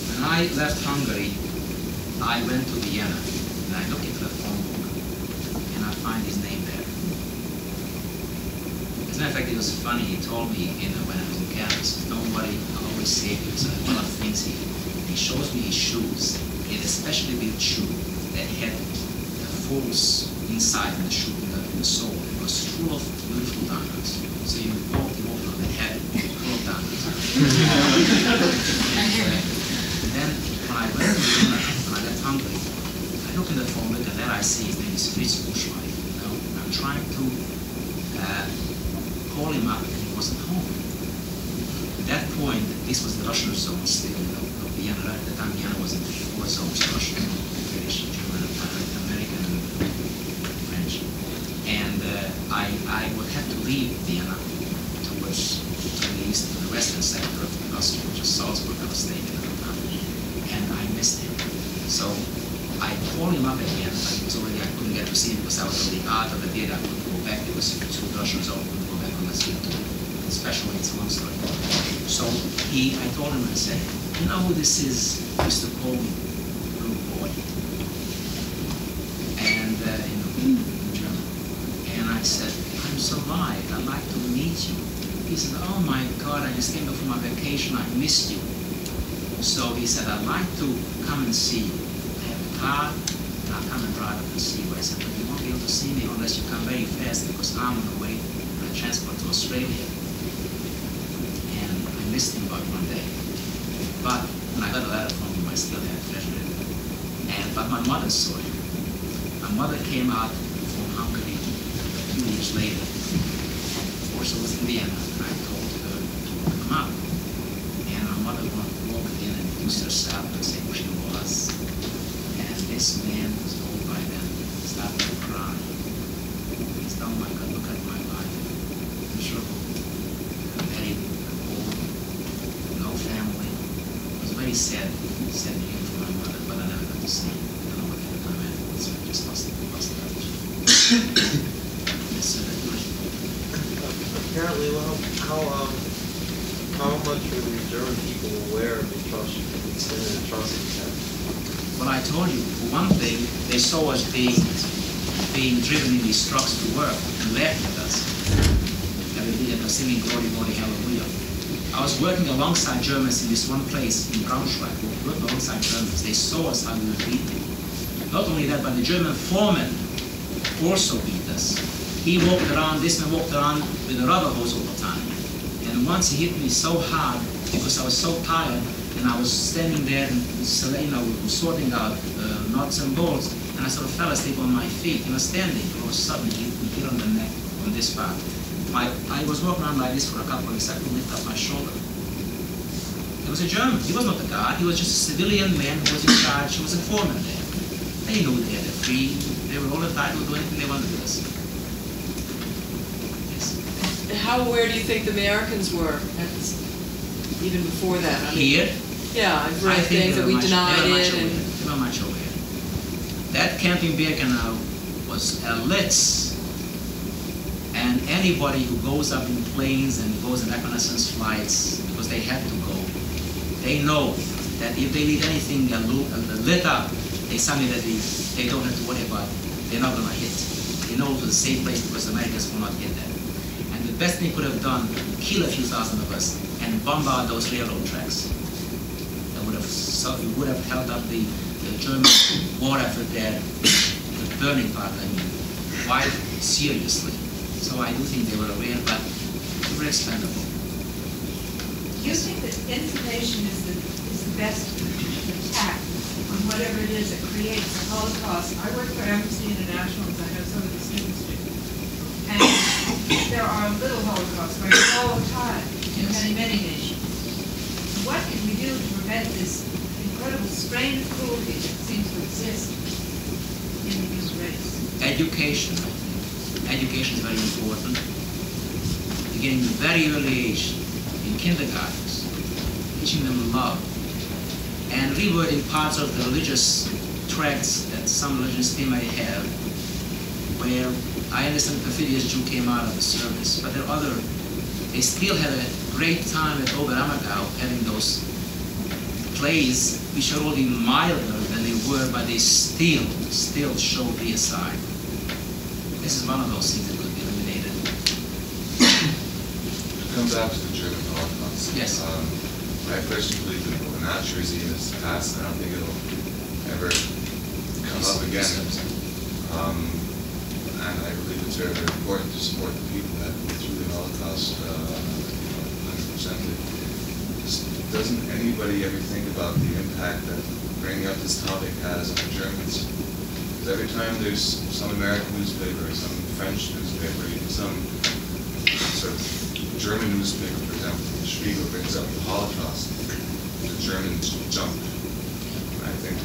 When I left Hungary, I went to Vienna, and I looked into the phone book, and I find his name there. As a matter of fact, it was funny. He told me, when I was in camps, nobody always saved you. So one of the things he shows me his shoes. He had a specially built shoe that had the holes inside in the shoe, in the sole. It was full of beautiful diamonds. So you walk on the head, full of diamonds. And then when I went to Vienna, when I left Hungary, I look in the phone book, and there I see his name is Fritz Buschweig. I'm trying to call him up, and he wasn't home. At that point, this was the Russian zone still, of Vienna. At the time, Vienna was in 4 zones: Russian, British, German, American, and French. And I would have to leave Vienna towards the east, to the western sector of Austria, which is Salzburg. I was staying at the time, and I missed him. So I called him up at Vienna, but it was already, I couldn't get to see him because I was already out of the theater. I couldn't go back. It was 2 Russian zones. I couldn't go back unless he told me. Especially it's long story. So I told him, I said, you know who this is? He used to call me little boy. And, in German. And I said, I'm so light, I'd like to meet you. He said, oh my God, I just came back from my vacation, I missed you. So he said, I'd like to come and see you. I have a car, and I'll come and drive up and see you. I said, but you won't be able to see me unless you come very fast, because I'm on the way on a transport to Australia. I missed him about 1 day. But when I got a letter from him, I still had treasured it. But my mother saw him. My mother came out from Hungary a few years later. Of course, I was in Vienna, and I told her to come out. And my mother walked in and introduced herself and said who she was. And this man was old by then, started to cry. He said, oh my God, look at my life. Miserable. Married. Family. It was very sad news for my mother, but I never got to see him. I don't know what kind of time I had, so I just lost touch. Yes, sir. Apparently, how much were the German people aware of the extended atrocities happening? Well, I told you, for one thing, they saw us being driven in these trucks to work and laughing at us. And we were singing Glory, Glory, Hallelujah. I was working alongside Germans in this one place in Braunschweig. We worked alongside Germans. They saw us how we were beaten. Not only that, but the German foreman also beat us. He walked around, this man walked around with a rubber hose all the time. And once he hit me so hard because I was so tired, and I was standing there and sorting out nuts and bolts, and I sort of fell asleep on my feet. He was standing. All of a sudden, he hit me here on the neck, on this part. I was walking around like this for a couple of weeks. I couldn't lift up my shoulder. He was a German. He was not a guard. He was just a civilian man who was in charge. He was a foreman there. They knew they had a free. They were all entitled to do anything they wanted with us. Yes. How aware do you think the Americans were, even before that? I mean, Here? Yeah, I've read things that we denied it. They were much aware. That camp in Birkenau was a Litz. And anybody who goes up in planes and goes in reconnaissance flights, because they have to go, they know that if they leave anything lit up, they suddenly they don't have to worry about it. They're not going to hit. They know it's a safe place because the Americans will not get there. And the best thing they could have done, kill a few thousand of us and bombard those railroad tracks. That would have held up the German war effort there, the burning part, I mean, quite seriously. So I do think they were aware, but they were expendable. Do you think that information is the best attack on whatever it is that creates the Holocaust? I work for Amnesty International, as I know some of the students do. And there are little Holocausts right all the time in many, many nations. What can we do to prevent this incredible strain of cruelty that seems to exist in the human race? Education. Education is very important. Beginning at a very early age, in kindergartens, teaching them love, and rewording parts of the religious tracts that some religions still may have, where I understand the perfidious Jew came out of the service, but there are other, they still have a great time at Oberammergau having those plays which are only milder than they were, but they still show the aside. This is one of those things that could be eliminated. To come back to the German Holocaust. Yes. I personally believe that the Nazi regime is past, and I don't think it'll ever come up again. And I believe it's very, very important to support the people that went through the Holocaust 100%. Doesn't anybody ever think about the impact that bringing up this topic has on the Germans? Because every time there's some American newspaper, or some French newspaper, even some sort of German newspaper, for example, the Spiegel brings up the Holocaust, the Germans jump. I think,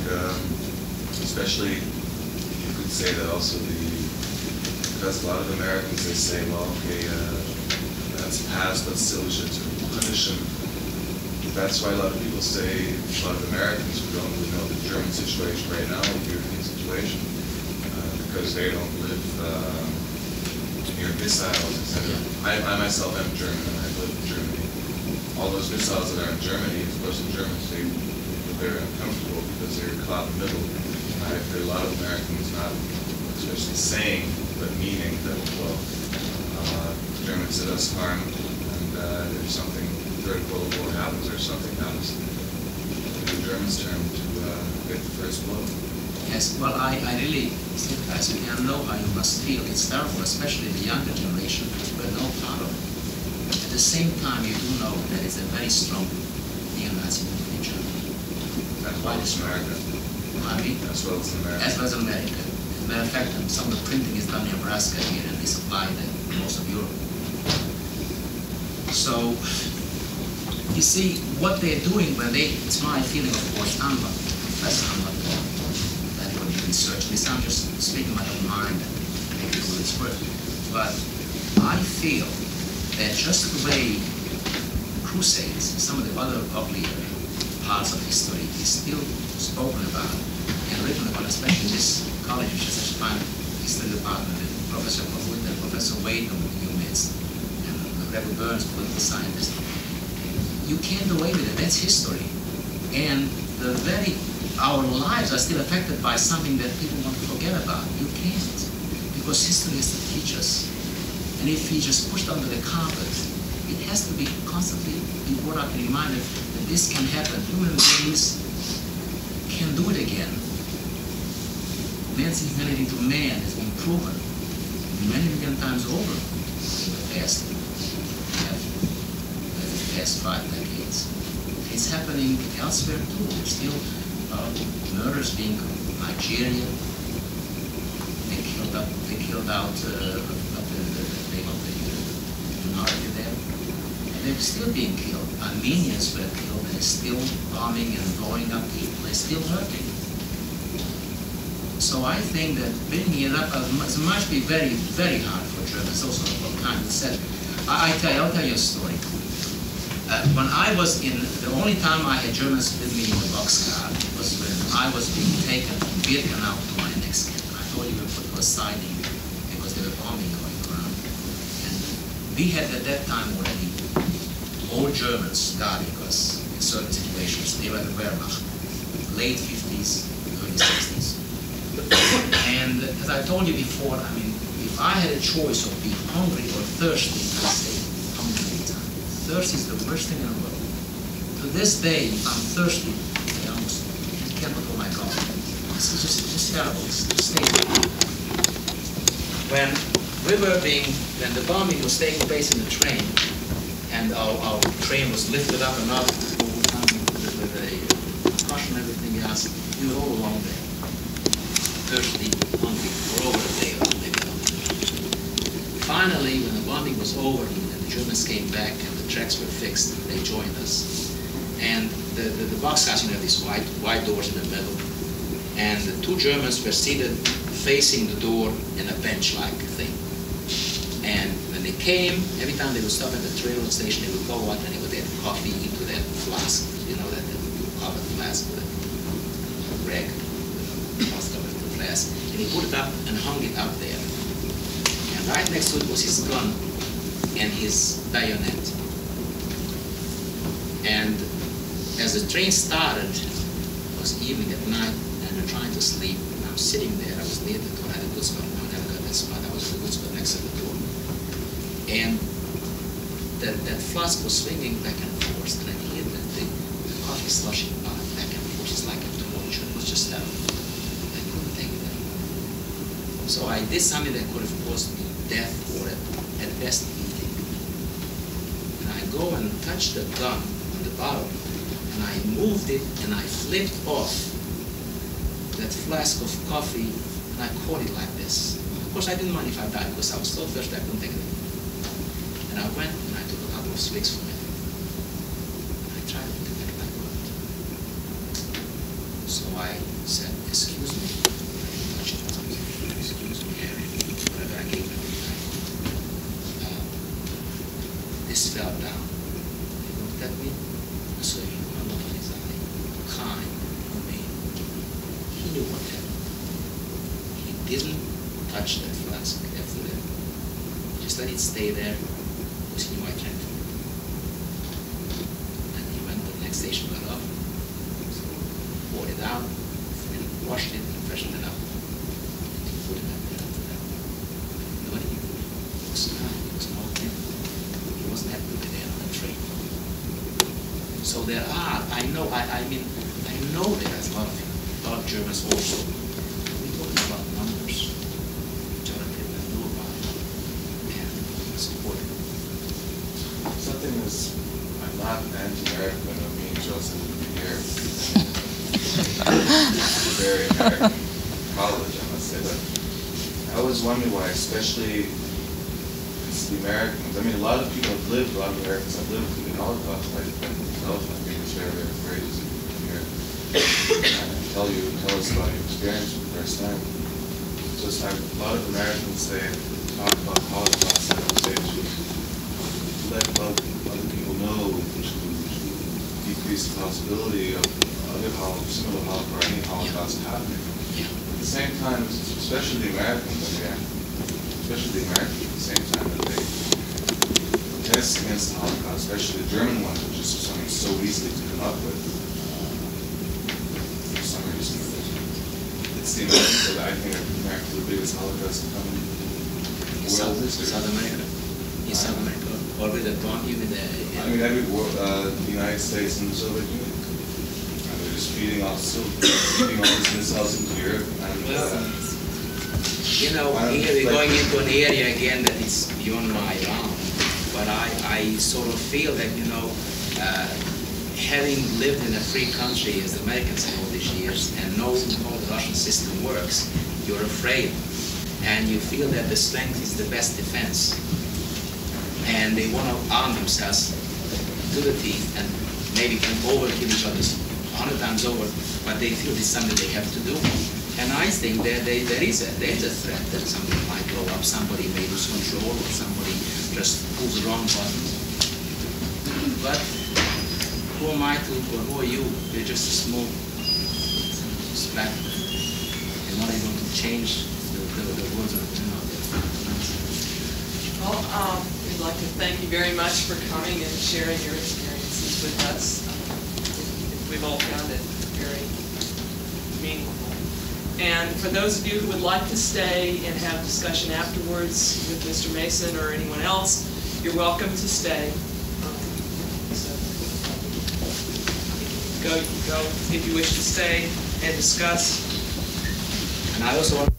especially, you could say that also because a lot of Americans, they say, well, okay, that's past, but still we should sort of punish them. That's why a lot of people say, a lot of Americans who don't really know the German situation right now, the European situation, because they don't live near missiles, etc. I myself am German, and I live in Germany. All those missiles that are in Germany, of course, the Germans, they feel very uncomfortable because they're caught in the middle. I've heard a lot of Americans not especially saying, but meaning that, well, the Germans did us harm, and there's something, Third World War happens, or something happens, in the Germans' term, to get the first blow. Yes, well, I really sympathize with you. I know how you must feel. It's terrible, especially the younger generation who are no part of it. At the same time, you do know that it's a very strong neo-Nazi movement in Germany. As well as America. I mean, as well as America. As well as America. As a matter of fact, some of the printing is done in Nebraska here, and they supply that in most of Europe. So, you see, what they're doing when they, it's my feeling, of course, I'm not a professor, I'm not anybody research this, I'm just speaking my own mind and making it its work. But I feel that just the way Crusades and some of the other uglier parts of history is still spoken about and written about, especially in this college, which is such a fine history department, with Professor Mahmoud and Professor Wade in the midst, and Rebel Burns, political scientist. You can't do away with it. That's history. And our lives are still affected by something that people want to forget about. You can't. Because history has to teach us. And if we just push it under the carpet, it has to be constantly be brought up and reminded that this can happen. Human beings can do it again. Man's humanity to man has been proven many million times over in the past. Past 5 decades. It's happening elsewhere too. There's still murders being in Nigeria. They killed out the minority there. And they're still being killed. Armenians were killed. They're still bombing and blowing up people. They're still hurting. So I think that bringing it up must be very, very hard for Germans. Also, what kind of said. I'll tell you a story. When I was the only time I had Germans with me in the boxcar was when I was being taken from Birkenau to my next camp. I told you we put to a siding because there were bombing going around. And we had at that time already all Germans guarding us in certain situations. They were the Wehrmacht, late 50s, early 60s. And as I told you before, I mean, if I had a choice of being hungry or thirsty, I'd say hungry anytime. Thirst is the worst thing in the world. To this day, if I'm thirsty, I almost can't look, oh my God. This is just terrible. It's just when we were when the bombing was taking place in the train, and our train was lifted up and up over time with a concussion and everything else, we were all alone there. Thirsty, hungry, for over a day or maybe not. Finally, when the bombing was over and the Germans came back and the tracks were fixed, they joined us. And the boxcars, have these wide doors in the middle. And the two Germans were seated facing the door in a bench-like thing. And when they came, every time they would stop at the railroad station, they would go out and they would add coffee into that flask, that covered flask with a rag, flask, and he put it up and hung it up there. And right next to it was his gun and his bayonet. And as the train started, it was evening at night, and I'm trying to sleep, and I'm sitting there. I was near the door. I had a good spot. I never got that spot. I was in a good spot next to the door. And that flask was swinging back and forth, and I hear the coffee slushing back and forth. It's like a torture. It was just terrible. I couldn't take it anymore. So I did something that could have caused me death or at best eating. And I go and touch the gun on the bottom, and I moved it and I flipped off that flask of coffee and I caught it like this. Of course, I didn't mind if I died because I was so thirsty I couldn't take it anymore. And I went and I took a couple of swigs from it. And I tried to get back on it. So I said, "Excuse me." Excuse me, whatever I gave him. This fell down. He looked at me. I saw a look in his eye. Kind of me. He knew what happened. He didn't touch that flask after that. Just let it stay there. Because he knew I drank from it. And he went to the next station, got up, poured it out, and washed it and freshened it up. And put it up there after that. Nobody knew. He was kind, he was smoking. He wasn't happy to be there on the train. So there are, I know there's a lot of Germans also. We're talking about numbers. Majority of them know about it and support it. Something is, I'm not anti-American, I don't mean Joseph to be here. Very American college, I must say, but I always wonder why, especially it's the Americans. I mean, a lot of people have lived, a lot of Americans have lived through the Holocaust. I think it's very, very courageous to come here and tell us about your experience for the first time. Just like a lot of Americans say, talk about Holocaust, they don't say to let other people know, to decrease the possibility of similar Holocaust or any Holocaust happening. At the same time, especially the Americans, at the same time that they protest against the Holocaust, especially the German one, which is something so easily to come up with. For some reason, it's the Americans that I think are the biggest Holocaust to come in world history. South America. In South America. Or with the bomb, you with the... I mean, every war, the United States and the Soviet Union. And they're just feeding all these missiles into Europe. And, here we're going into an area again that is beyond my realm. But I sort of feel that, having lived in a free country as the Americans have all these years and know how the Russian system works, you're afraid. And you feel that the strength is the best defense. And they want to arm themselves to the teeth and maybe can overkill each other 100 times over, but they feel it's something they have to do. And I think that there is a threat that something might blow up, somebody may lose control, or somebody just pulls the wrong button. But who am I to, or who are you? We're just a small splat. You're not able to change the words of the Well, we'd like to thank you very much for coming and sharing your experiences with us. We've all found it very meaningful. And for those of you who would like to stay and have discussion afterwards with Mr. Mason or anyone else, you're welcome to stay. Go if you wish to stay and discuss. And I also want